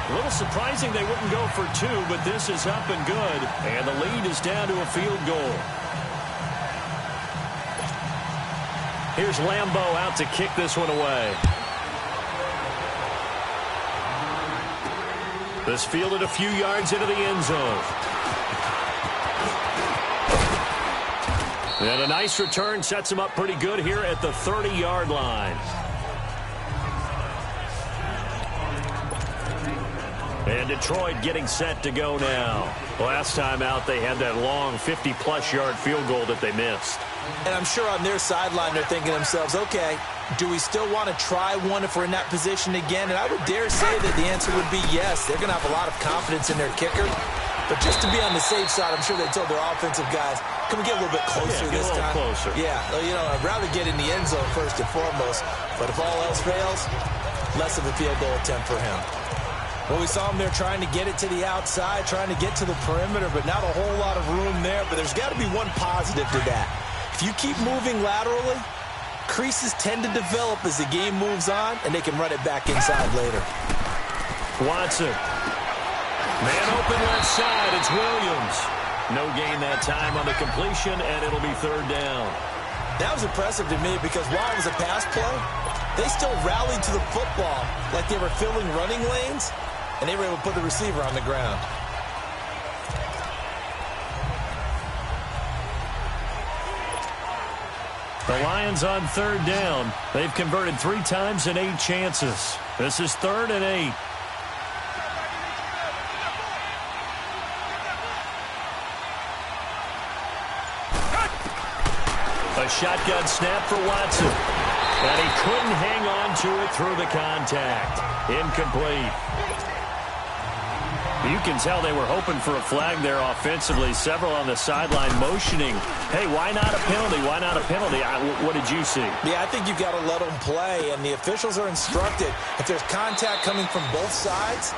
A little surprising they wouldn't go for 2, but this is up and good. And the lead is down to a field goal. Here's Lambeau out to kick this one away. This fielded a few yards into the end zone. And a nice return sets him up pretty good here at the 30-yard line. And Detroit getting set to go now. Last time out, they had that long 50-plus yard field goal that they missed. And I'm sure on their sideline, they're thinking to themselves, okay, do we still want to try one if we're in that position again? And I would dare say that the answer would be yes. They're going to have a lot of confidence in their kicker. But just to be on the safe side, I'm sure they told their offensive guys, can we get a little bit closer this time? Closer. Yeah, you know, I'd rather get in the end zone first and foremost. But if all else fails, less of a field goal attempt for him. Well, we saw him there trying to get it to the outside, trying to get to the perimeter, but not a whole lot of room there. But there's got to be one positive to that. If you keep moving laterally, creases tend to develop as the game moves on, and they can run it back inside later. Watson. Man open left side. It's Williams. No gain that time on the completion, and it'll be third down. That was impressive to me because while it was a pass play, they still rallied to the football like they were filling running lanes, and they were able to put the receiver on the ground. The Lions on third down. They've converted 3 times in 8 chances. This is 3rd and 8. A shotgun snap for Watson. And he couldn't hang on to it through the contact. Incomplete. You can tell they were hoping for a flag there offensively. Several on the sideline motioning. Hey, why not a penalty? Why not a penalty? What did you see? Yeah, I think you've got to let them play, and the officials are instructed. If there's contact coming from both sides,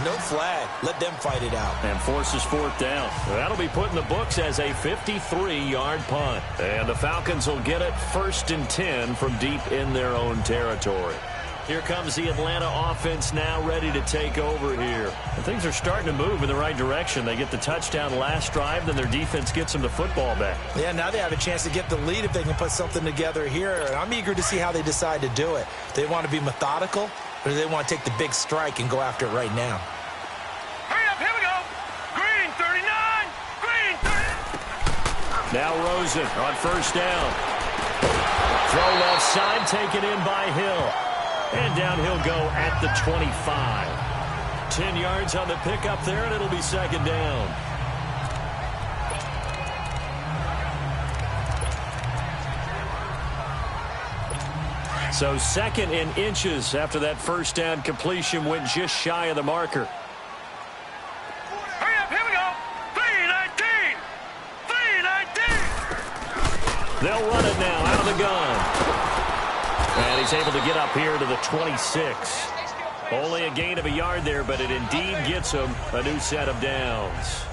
no flag. Let them fight it out. And forces 4th down. That'll be put in the books as a 53-yard punt. And the Falcons will get it 1st and 10 from deep in their own territory. Here comes the Atlanta offense now ready to take over here. And things are starting to move in the right direction. They get the touchdown last drive, then their defense gets them the football back. Yeah, now they have a chance to get the lead if they can put something together here. And I'm eager to see how they decide to do it. Do they want to be methodical, or do they want to take the big strike and go after it right now? Hurry up, here we go. Green 39, green 39. Now Rosen on 1st down. Throw left side, taken in by Hill. And down he'll go at the 25. 10 yards on the pickup there, and it'll be 2nd down. So 2nd and inches after that 1st down completion went just shy of the marker. Hurry up, here we go. 319, 319. They'll run it now out of the gun. And he's able to get up here to the 26. Only a gain of a yard there, but it indeed gets him a new set of downs.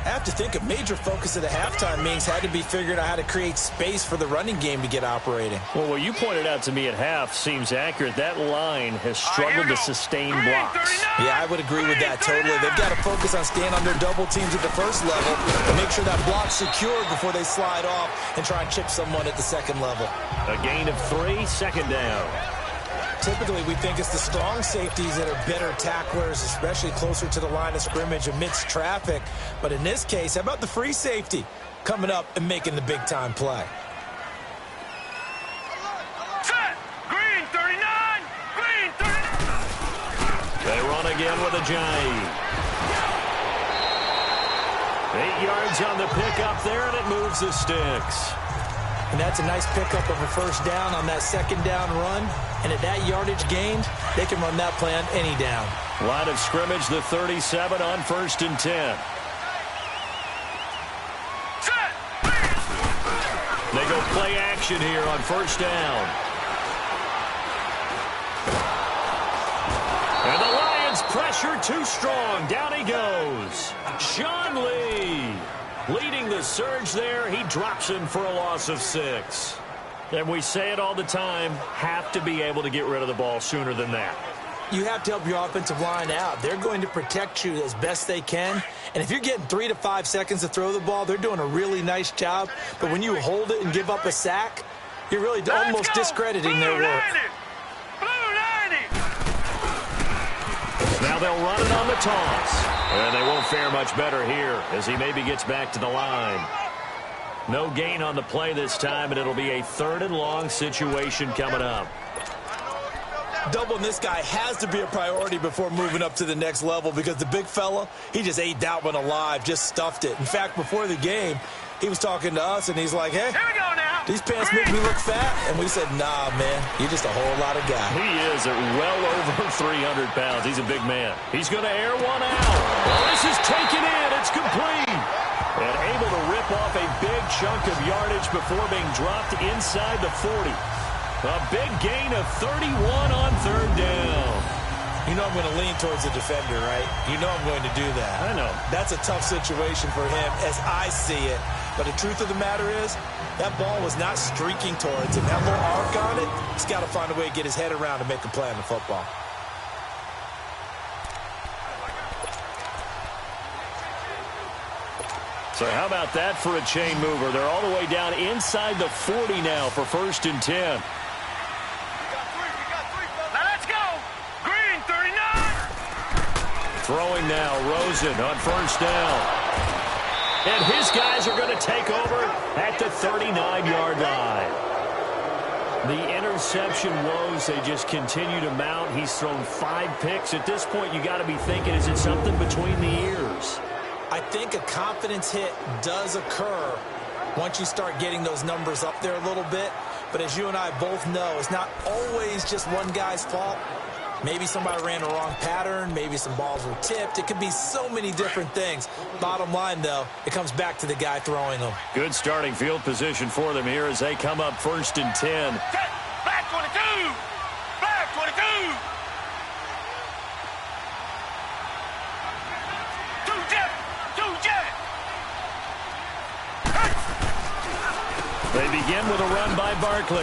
I have to think a major focus of the halftime meetings had to be figuring out how to create space for the running game to get operating. Well, what you pointed out to me at half seems accurate. That line has struggled to sustain blocks. Yeah, I would agree with that totally. They've got to focus on staying on their double teams at the first level and make sure that block's secured before they slide off and try and chip someone at the 2nd level. A gain of 3, 2nd down. Typically, we think it's the strong safeties that are better tacklers, especially closer to the line of scrimmage amidst traffic. But in this case, how about the free safety coming up and making the big-time play? Set. Green 39, green 39. They run again with a giant. 8 yards on the pickup there, and it moves the sticks. And that's a nice pickup of a 1st down on that 2nd down run. And at that yardage gained, they can run that play on any down. Line of scrimmage, the 37 on 1st and 10. Set. They go play action here on 1st down. And the Lions pressure too strong. Down he goes. Sean Lee leading the surge there. He drops him for a loss of 6. And we say it all the time, have to be able to get rid of the ball sooner than that. You have to help your offensive line out. They're going to protect you as best they can. And if you're getting 3 to 5 seconds to throw the ball, they're doing a really nice job. But when you hold it and give up a sack, you're really almost discrediting their work. Blue 90. Now they'll run it on the toss. And they won't fare much better here as he maybe gets back to the line. No gain on the play this time, and it'll be a 3rd and long situation coming up. Doubling this guy has to be a priority before moving up to the next level because the big fella, he just ate that one alive, just stuffed it. In fact, before the game, he was talking to us, and he's like, hey, Here we go now. these pants make me look fat. And we said, nah, man, you're just a whole lot of guy. He is at well over 300 pounds. He's a big man. He's going to air one out. Well, this is taken in. It's complete. And able to rip off a big chunk of yardage before being dropped inside the 40. A big gain of 31 on 3rd down. You know I'm going to lean towards the defender, right? You know I'm going to do that. I know. That's a tough situation for him as I see it. But the truth of the matter is, that ball was not streaking towards him. That little arc on it, he's got to find a way to get his head around and make a play on the football. So how about that for a chain mover? They're all the way down inside the 40 now for 1st and 10. Now let's go. Green 39. Throwing now, Rosen on 1st down. And his guys are going to take over at the 39-yard line. The interception woes, they just continue to mount. He's thrown 5 picks. At this point, you got to be thinking, is it something between the ears? I think a confidence hit does occur once you start getting those numbers up there a little bit. But as you and I both know, it's not always just one guy's fault. Maybe somebody ran the wrong pattern. Maybe some balls were tipped. It could be so many different things. Bottom line, though, it comes back to the guy throwing them. Good starting field position for them here as they come up 1st and 10. Black 22. Black 22. 2 jet. 2 jet. They begin with a run by Barkley.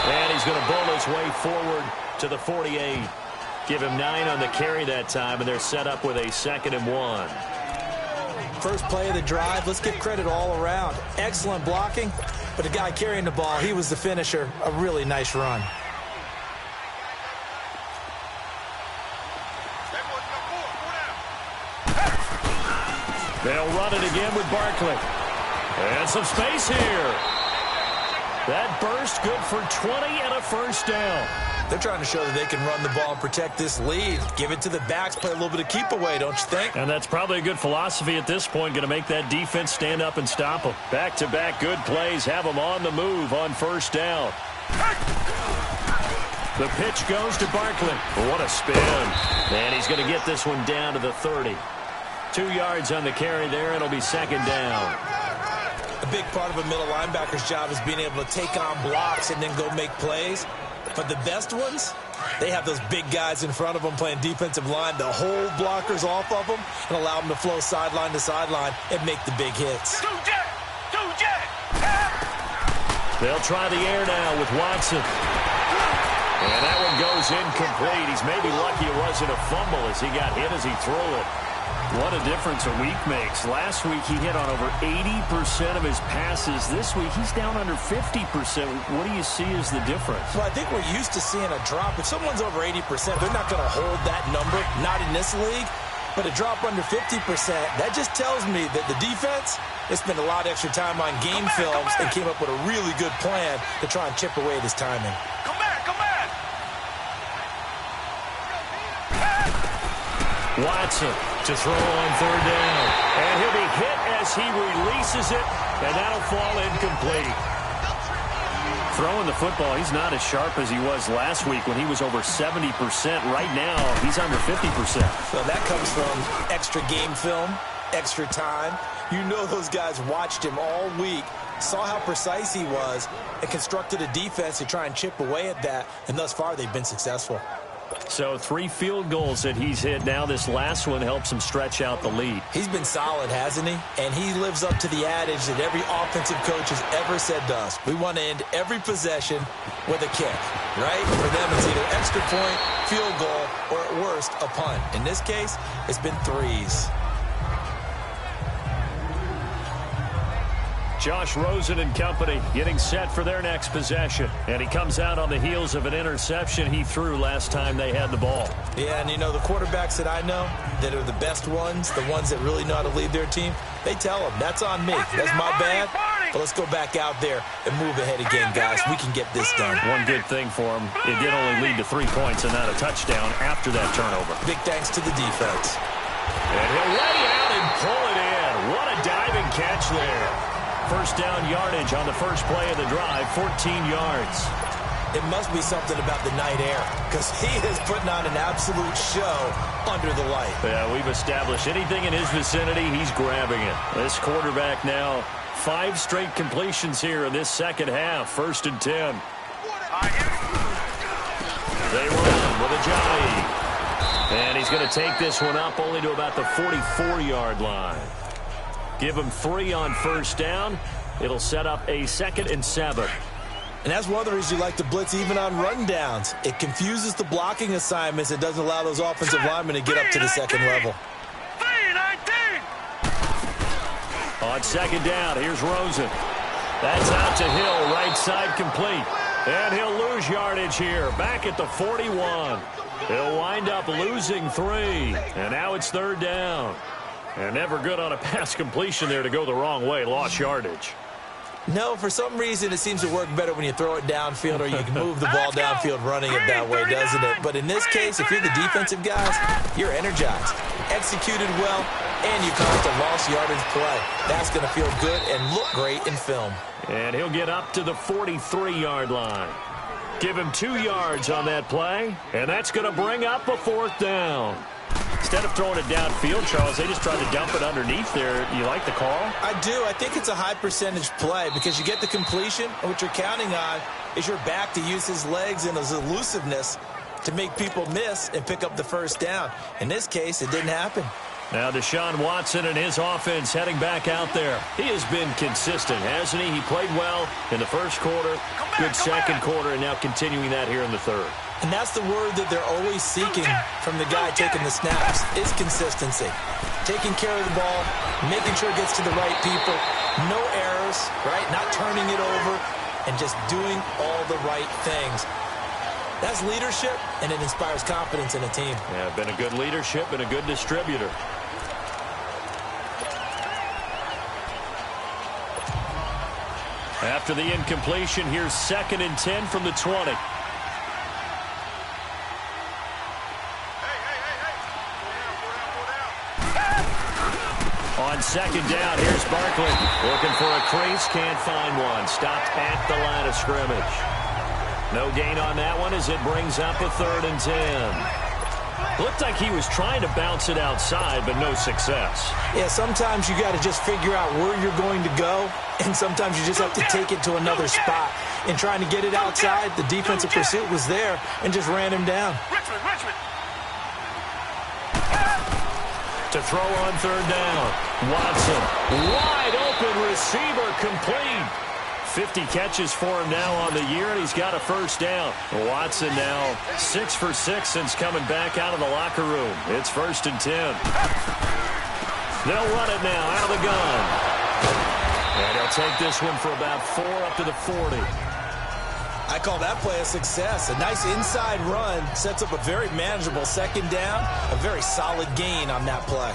And he's going to bowl his way forward to the 48. Give him 9 on the carry that time, and they're set up with a 2nd and 1. First play of the drive, let's give credit all around. Excellent blocking, but the guy carrying the ball, he was the finisher. A really nice run. They'll run it again with Barkley. And some space here. That burst good for 20 and a 1st down. They're trying to show that they can run the ball and protect this lead. Give it to the backs, play a little bit of keep away, don't you think? And that's probably a good philosophy at this point, going to make that defense stand up and stop them. Back-to-back good plays, have them on the move on 1st down. The pitch goes to Barkley. What a spin. And he's going to get this one down to the 30. 2 yards on the carry there. It'll be 2nd down. A big part of a middle linebacker's job is being able to take on blocks and then go make plays. But the best ones, they have those big guys in front of them playing defensive line to hold blockers off of them and allow them to flow sideline to sideline and make the big hits. 2 jet. 2 jet. They'll try the air now with Watson. And that one goes incomplete. He's maybe lucky it wasn't a fumble as he got hit as he threw it. What a difference a week makes. Last week he hit on over 80% of his passes. This week he's down under 50%. What do you see as the difference? Well, I think we're used to seeing a drop. If someone's over 80%, they're not going to hold that number, not in this league. But a drop under 50%, that just tells me that the defense, they spent a lot of extra time on game films and came up with a really good plan to try and chip away at his timing. Come back. Come back. Watson to throw on 3rd down. And he'll be hit as he releases it, and that'll fall incomplete. Throwing the football, he's not as sharp as he was last week when he was over 70%. Right now, he's under 50%. Well, that comes from extra game film, extra time. You know those guys watched him all week, saw how precise he was, and constructed a defense to try and chip away at that, and thus far they've been successful. So 3 field goals that he's hit. Now this last one helps him stretch out the lead. He's been solid, hasn't he? And he lives up to the adage that every offensive coach has ever said to us. We want to end every possession with a kick, right? For them, it's either extra point, field goal, or at worst, a punt. In this case, it's been 3s. Josh Rosen and company getting set for their next possession. And he comes out on the heels of an interception he threw last time they had the ball. Yeah, and you know, the quarterbacks that I know that are the best ones, the ones that really know how to lead their team, they tell them, that's on me. That's my bad. But let's go back out there and move ahead again, guys. We can get this done. One good thing for him, it did only lead to 3 points and not a touchdown after that turnover. Big thanks to the defense. And he'll lay out and pull it in. What a diving catch there. First down yardage on the first play of the drive, 14 yards. It must be something about the night air, because he is putting on an absolute show under the light. Yeah, we've established anything in his vicinity, he's grabbing it. This quarterback now, 5 straight completions here in this second half, 1st and 10. They run with Ajayi. And he's going to take this one up only to about the 44-yard line. Give him 3 on first down. It'll set up a 2nd and 7. And that's one of the reasons you like to blitz even on rundowns. It confuses the blocking assignments. It doesn't allow those offensive linemen to get up to the second level. On 2nd down, here's Rosen. That's out to Hill, right side complete. And he'll lose yardage here, back at the 41. He'll wind up losing 3. And now it's 3rd down. And never good on a pass completion there to go the wrong way. Lost yardage. No, for some reason it seems to work better when you throw it downfield or you can move the ball downfield running it that way, doesn't it? But in this case, if you're the defensive guys, you're energized, executed well, and you caused a lost yardage play. That's going to feel good and look great in film. And he'll get up to the 43-yard line. Give him 2 yards on that play, and that's going to bring up a 4th down. Instead of throwing it downfield, Charles, they just tried to dump it underneath there. You like the call? I do. I think it's a high percentage play because you get the completion, and what you're counting on is your back to use his legs and his elusiveness to make people miss and pick up the 1st down. In this case, it didn't happen. Now Deshaun Watson and his offense heading back out there. He has been consistent, hasn't he? He played well in the 1st quarter, good 2nd quarter, and now continuing that here in the 3rd. And that's the word that they're always seeking from the guy taking the snaps, is consistency. Taking care of the ball, making sure it gets to the right people, no errors, right? Not turning it over, and just doing all the right things. That's leadership, and it inspires confidence in a team. Yeah, been a good leadership and a good distributor. After the incompletion, here's 2nd and 10 from the 20. On 2nd down, here's Barkley. Looking for a crease, can't find one. Stopped at the line of scrimmage. No gain on that one as it brings up a 3rd and 10. Looked like he was trying to bounce it outside, but no success. Yeah, sometimes you got to just figure out where you're going to go, and sometimes you just have to take it to another spot. In trying to get it outside, the defensive pursuit was there and just ran him down. Richmond. To throw on 3rd down. Watson, wide open receiver, complete. 50 catches for him now on the year, and he's got a 1st down. Watson now 6 for 6 since coming back out of the locker room. It's 1st and 10. They'll run it now out of the gun. And he'll take this one for about 4 up to the 40. I call that play a success. A nice inside run sets up a very manageable 2nd down, a very solid gain on that play.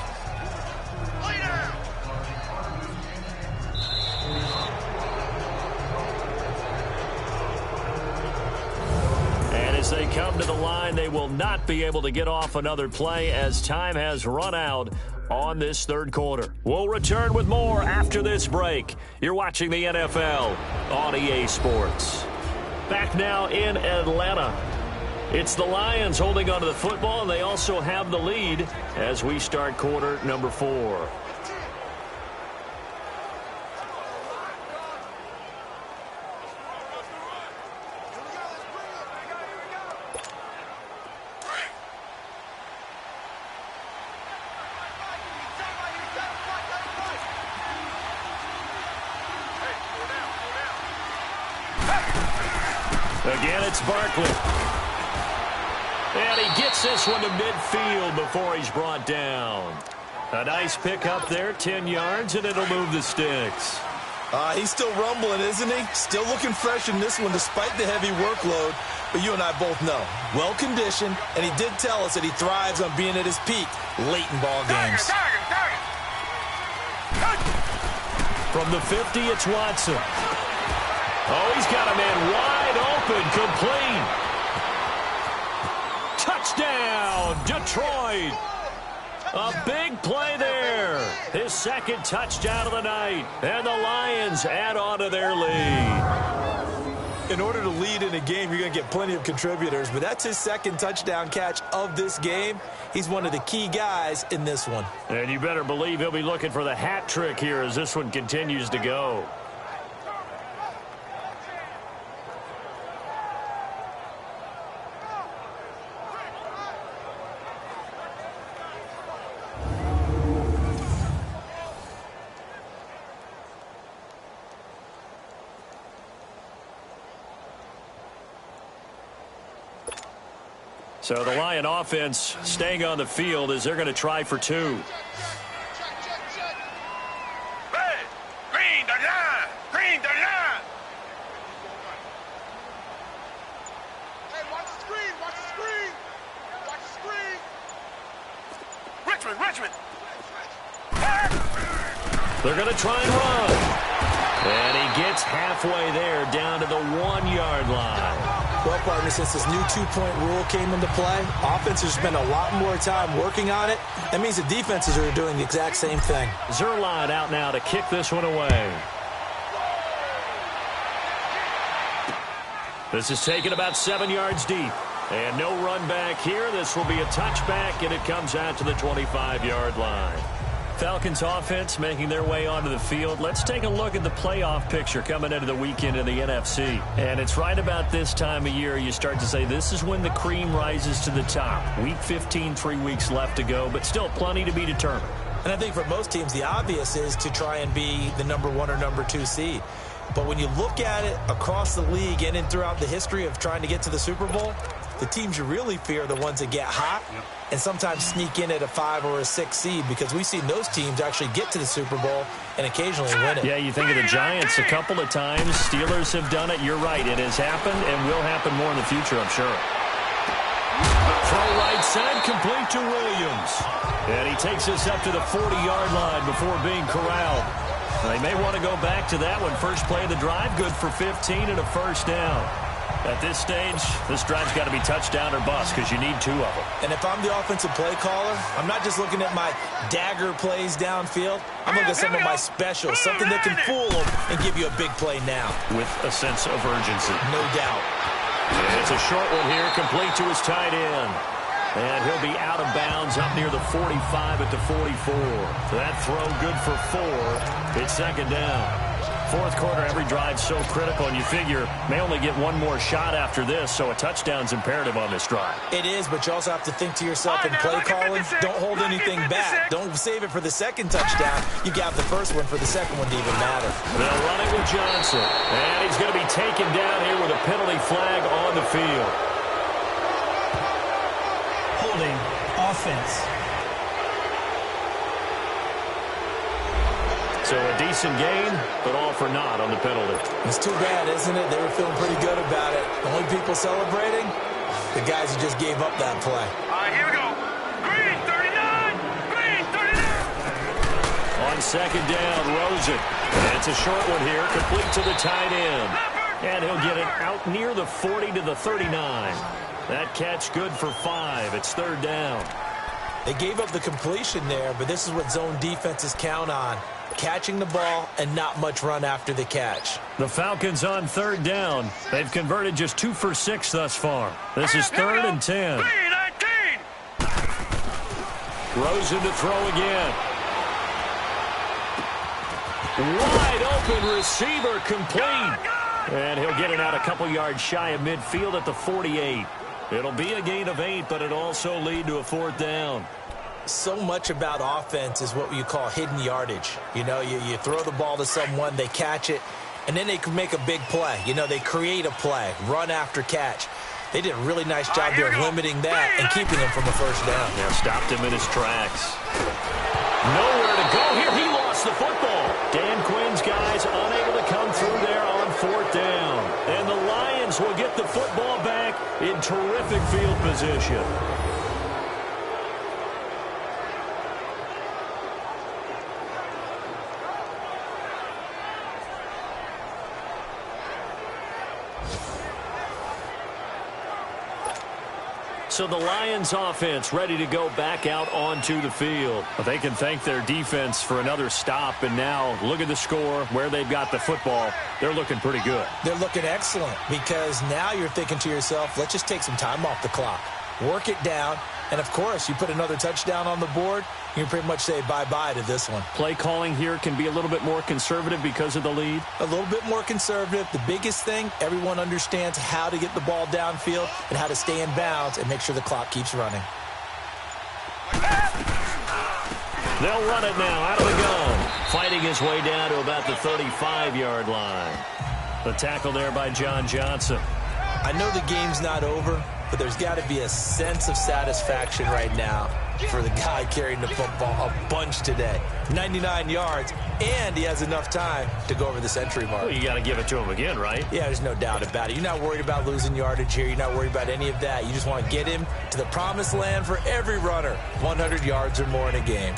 And as they come to the line, they will not be able to get off another play as time has run out on this 3rd quarter. We'll return with more after this break. You're watching the NFL on EA Sports. Back now in Atlanta. It's the Lions holding onto the football, and they also have the lead as we start quarter number 4. Again, it's Barkley. And he gets this one to midfield before he's brought down. A nice pick up there, 10 yards, and it'll move the sticks. He's still rumbling, isn't he? Still looking fresh in this one despite the heavy workload. But you and I both know, well-conditioned, and he did tell us that he thrives on being at his peak late in ball games. From the 50, it's Watson. Oh, he's got a man wide open, complete. Touchdown, Detroit. A big play there. His 2nd touchdown of the night. And the Lions add on to their lead. In order to lead in a game, you're going to get plenty of contributors, but that's his 2nd touchdown catch of this game. He's one of the key guys in this one. And you better believe he'll be looking for the hat trick here as this one continues to go. So the Lion offense staying on the field as they're going to try for 2. Hey, green 39, green 39. Hey, watch the screen, watch the screen. Watch the screen. Richmond. They're going to try and run. And he gets halfway there down to the 1-yard line. Well, partner, since this new 2-point rule came into play, offenses spend a lot more time working on it. That means the defenses are doing the exact same thing. Zerline out now to kick this one away. This is taken about 7 yards deep. And no run back here. This will be a touchback, and it comes out to the 25-yard line. Falcons offense making their way onto the field. Let's take a look at the playoff picture coming into the weekend in the NFC. And it's right about this time of year you start to say this is when the cream rises to the top. Week 15, 3 weeks left to go, but still plenty to be determined. And I think for most teams, the obvious is to try and be the number 1 or number 2 seed. But when you look at it across the league and throughout the history of trying to get to the Super Bowl, the teams you really fear are the ones that get hot and sometimes sneak in at a 5 or a 6 seed, because we've seen those teams actually get to the Super Bowl and occasionally win it. Yeah, you think of the Giants a couple of times. Steelers have done it. You're right. It has happened and will happen more in the future, I'm sure. Throw right side, complete to Williams. And he takes us up to the 40-yard line before being corralled. They may want to go back to that one. First play of the drive, good for 15 and a first down. At this stage, this drive's got to be touchdown or bust because you need 2 of them. And if I'm the offensive play caller, I'm not just looking at my dagger plays downfield. I'm looking at some of my specials, something that can fool them and give you a big play now. With a sense of urgency. No doubt. And it's a short one here, complete to his tight end. And he'll be out of bounds up near the 45 at the 44. That throw good for 4. It's second down. Fourth quarter, every drive so critical, and you figure may only get one more shot after this, so a touchdown's imperative on this drive. It is, but you also have to think to yourself in play calling, don't hold anything back. Don't save it for the second touchdown. You got the first one for the second one to even matter. They'll run it with Johnson, and he's going to be taken down here with a penalty flag on the field. Holding offense. So a decent gain, but all for naught on the penalty. It's too bad, isn't it? They were feeling pretty good about it. The only people celebrating, the guys who just gave up that play. All right, here we go. Green 39, green 39. On second down, Rosen. And it's a short one here, complete to the tight end. And he'll get it out near the 40 to the 39. That catch good for 5. It's third down. They gave up the completion there, but this is what zone defenses count on. Catching the ball and not much run after the catch. The Falcons on third down. They've converted just 2 for 6 thus far. This is third and 10. Rosen to throw again. Wide open receiver complete. And he'll get it out a couple yards shy of midfield at the 48. It'll be a gain of 8, but it'll also lead to a fourth down. So much about offense is what you call hidden yardage. You know, you throw the ball to someone, they catch it, and then they can make a big play. You know, they create a play, run after catch. They did a really nice job there limiting that and keeping him from a first down. Yeah, stopped him in his tracks. Nowhere to go here. He lost the football. Dan Quinn's guys unable to come through there on fourth down. And the Lions will get the football back in terrific field position. So the Lions offense ready to go back out onto the field. But they can thank their defense for another stop. And now look at the score, where they've got the football. They're looking pretty good. They're looking excellent because now you're thinking to yourself, let's just take some time off the clock. Work it down. And, of course, you put another touchdown on the board, you can pretty much say bye-bye to this one. Play calling here can be a little bit more conservative because of the lead. A little bit more conservative. The biggest thing, everyone understands how to get the ball downfield and how to stay in bounds and make sure the clock keeps running. They'll run it now out of the gun. Fighting his way down to about the 35-yard line. The tackle there by John Johnson. I know the game's not over, but there's got to be a sense of satisfaction right now for the guy carrying the football a bunch today. 99 yards, and he has enough time to go over the century mark. Well, you got to give it to him again, right? Yeah, there's no doubt about it. You're not worried about losing yardage here. You're not worried about any of that. You just want to get him to the promised land for every runner. 100 yards or more in a game.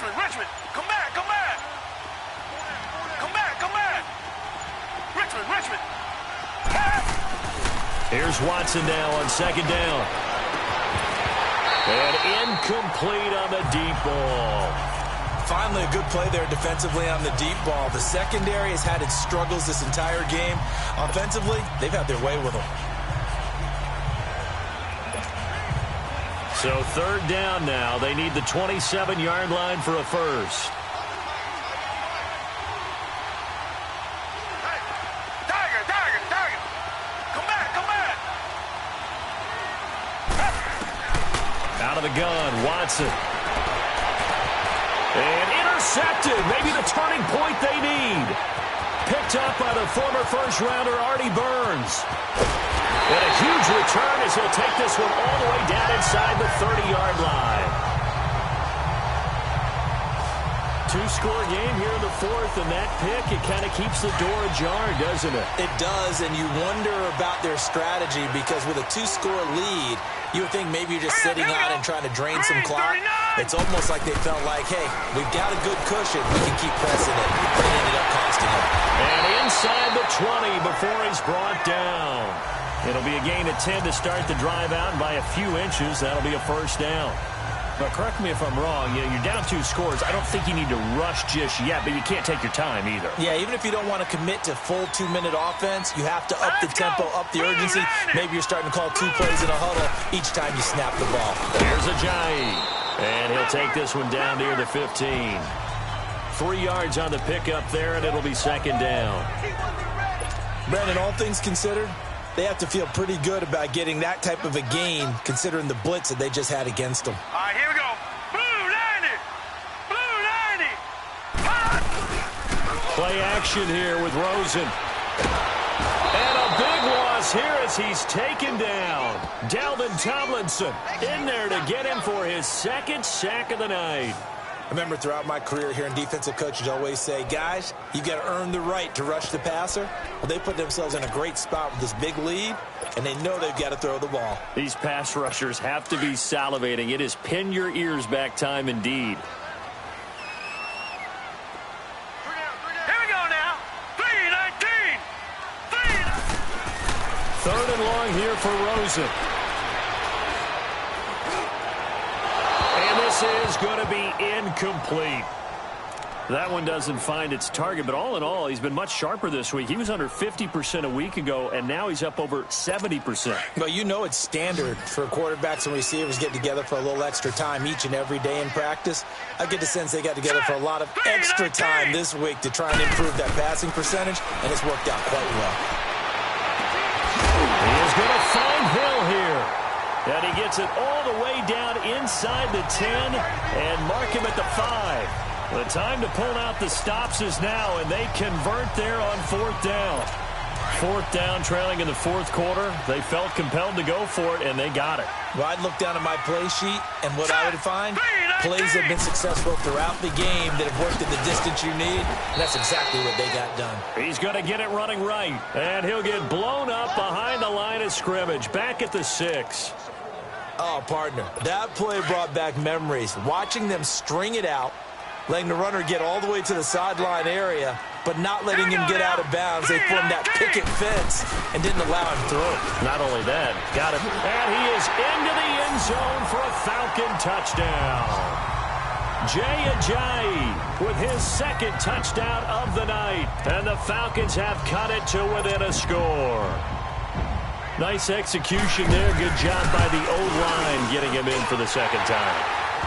Richmond, come back, come back. Come back, come back. Richmond. Here's Watson now on second down. And incomplete on the deep ball. Finally, a good play there defensively on the deep ball. The secondary has had its struggles this entire game. Offensively, they've had their way with them. So third down now. They need the 27-yard line for a first. Hey, Tiger. Come back. Out of the gun, Watson. And intercepted. Maybe the turning point they need. Picked up by the former first-rounder Artie Burns. And a huge return as he'll take this one all the way down inside the 30-yard line. Two-score game here in the fourth, and that pick, it kind of keeps the door ajar, doesn't it? It does, and you wonder about their strategy because with a two-score lead, you would think maybe you're just sitting on and trying to drain some clock. It's almost like they felt like, hey, we've got a good cushion. We can keep pressing it. It ended up costing them. And inside the 20 before he's brought down. It'll be a gain of 10 to start the drive out, and by a few inches, that'll be a first down. But correct me if I'm wrong, you're down 2 scores. I don't think you need to rush just yet, but you can't take your time either. Yeah, even if you don't want to commit to full 2-minute offense, you have to up the tempo, up the urgency. Maybe you're starting to call 2 plays in a huddle each time you snap the ball. Here's Ajayi, and he'll take this one down near the 15. 3 yards on the pickup there, and it'll be second down. Brandon, all things considered, they have to feel pretty good about getting that type of a gain considering the blitz that they just had against them. All right, here we go. Blue 90. Play action here with Rosen. And a big loss here as he's taken down. Dalvin Tomlinson in there to get him for his second sack of the night. I remember throughout my career hearing defensive coaches always say, guys, you got to earn the right to rush the passer. Well, they put themselves in a great spot with this big lead, and they know they've got to throw the ball. These pass rushers have to be salivating. It is pin your ears back time indeed. Here we go now. 3-19. 3rd and long here for Rosen. This is going to be incomplete. That one doesn't find its target, but all in all, he's been much sharper this week. He was under 50% a week ago, and now he's up over 70%. Well, you know it's standard for quarterbacks and receivers get together for a little extra time each and every day in practice. I get the sense they got together for a lot of extra time this week to try and improve that passing percentage, and it's worked out quite well. He is going to find Hill here. And he gets it all the way down inside the 10 and mark him at the 5. The time to pull out the stops is now, and they convert there on 4th down. 4th down, trailing in the 4th quarter. They felt compelled to go for it, and they got it. Well, I'd look down at my play sheet, and what I would find, plays have been successful throughout the game that have worked at the distance you need, and that's exactly what they got done. He's going to get it running right, and he'll get blown up behind the line of scrimmage, back at the 6. Oh, partner, that play brought back memories. Watching them string it out, letting the runner get all the way to the sideline area, but not letting him get out of bounds. They formed that picket fence and didn't allow him through. Not only that, got him. And he is into the end zone for a Falcon touchdown. Jay Ajayi with his 2nd touchdown of the night. And the Falcons have cut it to within a score. Nice execution there. Good job by the O-line getting him in for the 2nd time.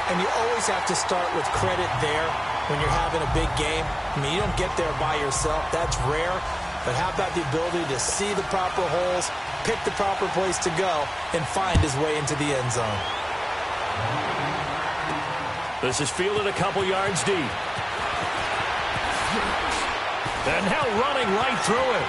And you always have to start with credit there when you're having a big game. I mean, you don't get there by yourself. That's rare. But how about the ability to see the proper holes, pick the proper place to go, and find his way into the end zone? This is fielded a couple yards deep. And now running right through it.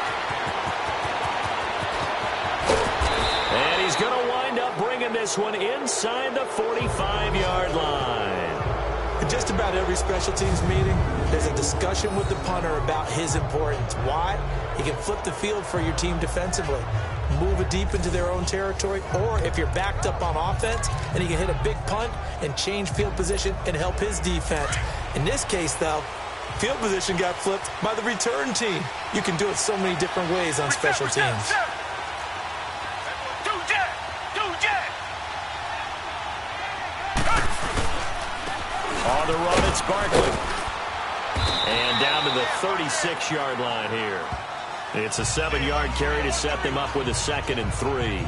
And he's going to wind up bringing this one inside the 45-yard line. In just about every special teams meeting, there's a discussion with the punter about his importance. Why? He can flip the field for your team defensively, move it deep into their own territory, or if you're backed up on offense, and he can hit a big punt and change field position and help his defense. In this case, though, field position got flipped by the return team. You can do it so many different ways on special teams. On the run, it's Barkley. And down to the 36-yard line here. It's a 7-yard carry to set them up with a 2nd and 3.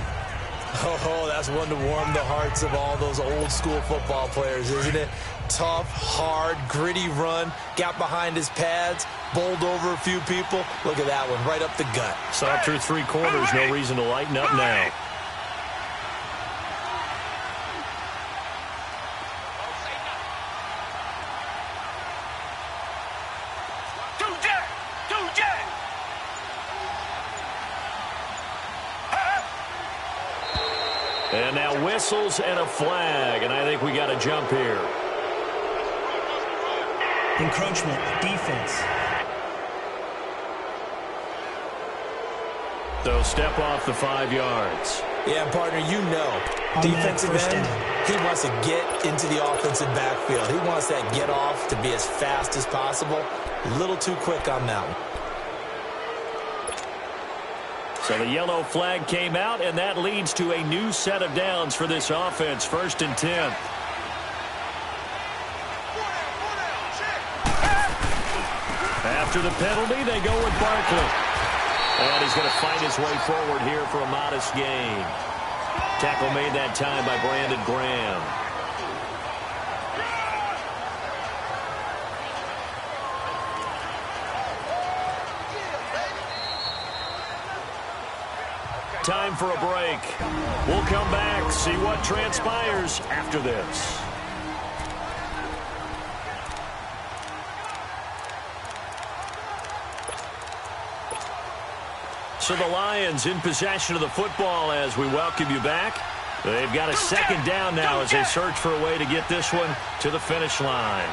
Oh, that's one to warm the hearts of all those old-school football players, isn't it? Tough, hard, gritty run, got behind his pads, bowled over a few people. Look at that one, right up the gut. Saw through 3 quarters, no reason to lighten up now. And now whistles and a flag, and I think we got a jump here. Encroachment, defense. So step off the 5 yards. Yeah, partner, you know, defensive end, he wants to get into the offensive backfield. He wants that get off to be as fast as possible. A little too quick on that one. So the yellow flag came out, and that leads to a new set of downs for this offense. 1st and 10. After the penalty, they go with Barkley. And he's going to fight his way forward here for a modest gain. Tackle made that time by Brandon Graham. Time for a break. We'll come back, see what transpires after this. So the Lions in possession of the football as we welcome you back. They've got a 2nd down now as they search for a way to get this one to the finish line.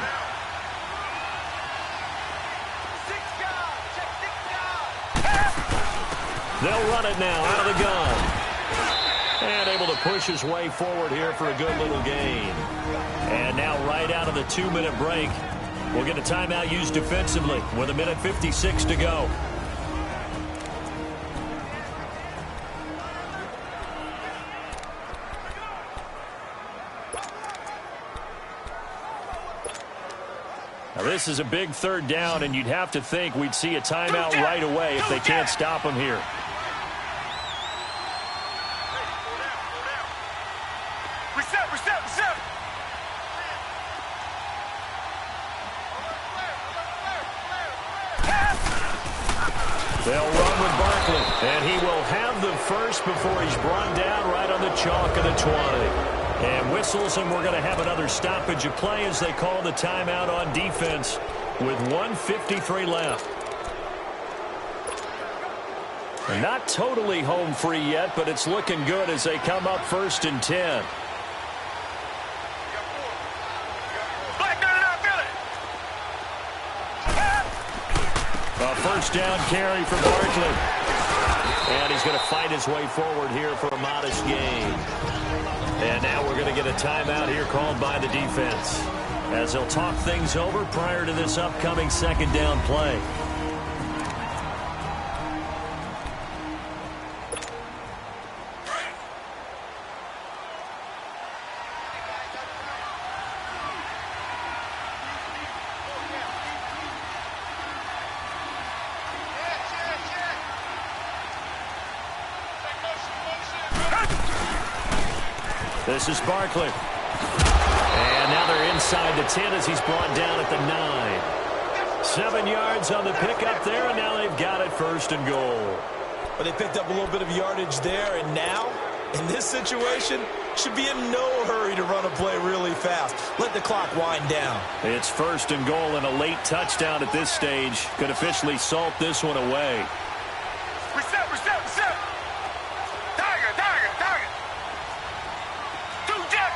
They'll run it now out of the gun. And able to push his way forward here for a good little gain. And now right out of the 2-minute break, we'll get a timeout used defensively with 1:56 to go. Now this is a big 3rd down, and you'd have to think we'd see a timeout right away if they can't stop him here. They'll run with Barkley, and he will have the first before he's brought down right on the chalk of the 20. And whistles, and we're going to have another stoppage of play as they call the timeout on defense with 1:53 left. They're not totally home free yet, but it's looking good as they come up 1st and 10. A 1st down carry for Barkley. And he's going to fight his way forward here for a modest gain. And now we're going to get a timeout here called by the defense as they'll talk things over prior to this upcoming 2nd down play. This is Barkley. And now they're inside the 10 as he's brought down at the 9. 7 yards on the pickup there, and now they've got it 1st and goal. But they picked up a little bit of yardage there, and now, in this situation, should be in no hurry to run a play really fast. Let the clock wind down. It's 1st and goal and a late touchdown at this stage. Could officially salt this one away. Reset, reset, reset. Tiger, tiger, tiger. Two jet.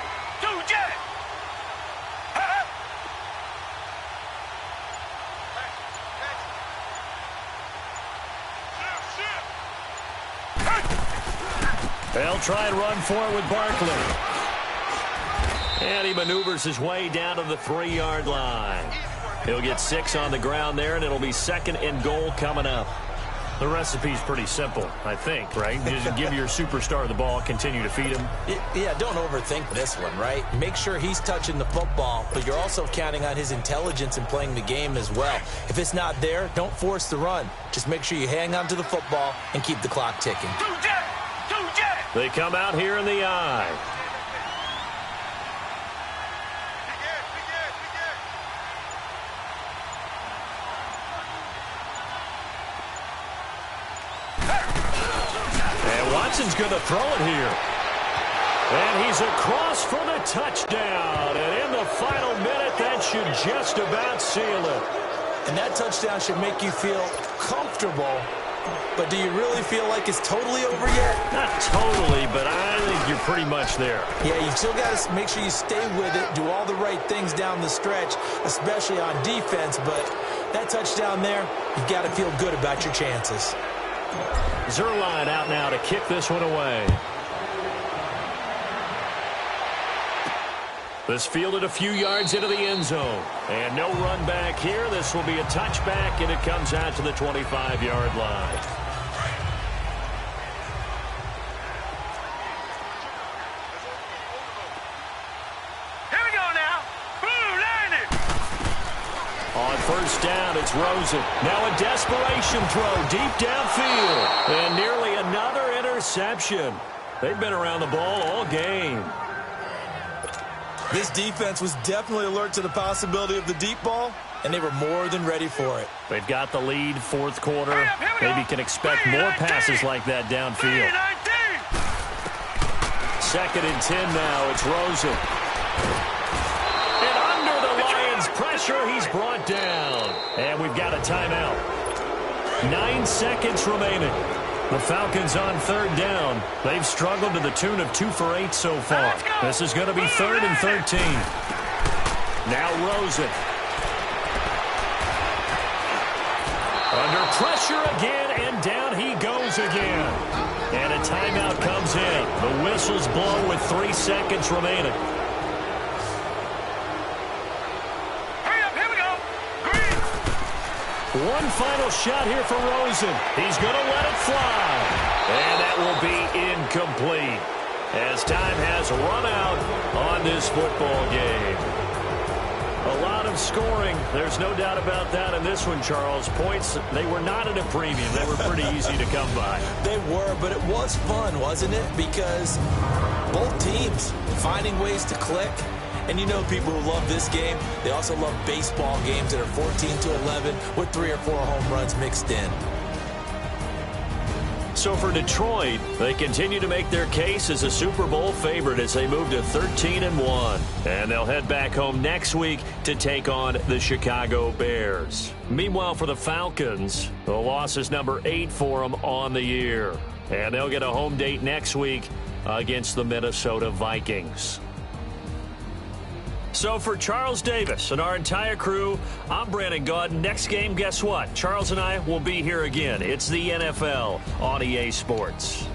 They'll try and run for it with Barkley. And he maneuvers his way down to the 3-yard line. He'll get 6 on the ground there, and it'll be 2nd and goal coming up. The recipe's pretty simple, I think, right? Just give your superstar the ball, continue to feed him. Yeah, don't overthink this one, right? Make sure he's touching the football, but you're also counting on his intelligence in playing the game as well. If it's not there, don't force the run. Just make sure you hang on to the football and keep the clock ticking. Two jet. They come out here in the eye. And Watson's going to throw it here. And he's across for the touchdown. And in the final minute, that should just about seal it. And that touchdown should make you feel comfortable. But do you really feel like it's totally over yet? Not totally, but I think you're pretty much there. Yeah, you still got to make sure you stay with it, do all the right things down the stretch, especially on defense. But that touchdown there, you've got to feel good about your chances. Zerline out now to kick this one away. This fielded a few yards into the end zone. And no run back here. This will be a touchback, and it comes out to the 25-yard line. Here we go now. Boom, landed. On 1st down, it's Rosen. Now a desperation throw deep downfield. And nearly another interception. They've been around the ball all game. This defense was definitely alert to the possibility of the deep ball, and they were more than ready for it. They've got the lead, 4th quarter. Maybe can expect more passes like that downfield. 2nd and 10 now. It's Rosen. And under the Lions' pressure, he's brought down. And we've got a timeout. 9 seconds remaining. The Falcons on 3rd down. They've struggled to the tune of 2 for 8 so far. This is going to be 3rd and 13. Now Rosen. Under pressure again, and down he goes again. And a timeout comes in. The whistles blow with 3 seconds remaining. One final shot here for Rosen. He's going to let it fly. And that will be incomplete as time has run out on this football game. A lot of scoring. There's no doubt about that in this one, Charles. Points, they were not at a premium. They were pretty easy to come by. They were, but it was fun, wasn't it? Because both teams finding ways to click. And you know people who love this game, they also love baseball games that are 14-11 with 3 or 4 home runs mixed in. So for Detroit, they continue to make their case as a Super Bowl favorite as they move to 13-1. And they'll head back home next week to take on the Chicago Bears. Meanwhile, for the Falcons, the loss is number 8 for them on the year. And they'll get a home date next week against the Minnesota Vikings. So for Charles Davis and our entire crew, I'm Brandon Gaudin. Next game, guess what? Charles and I will be here again. It's the NFL on EA Sports.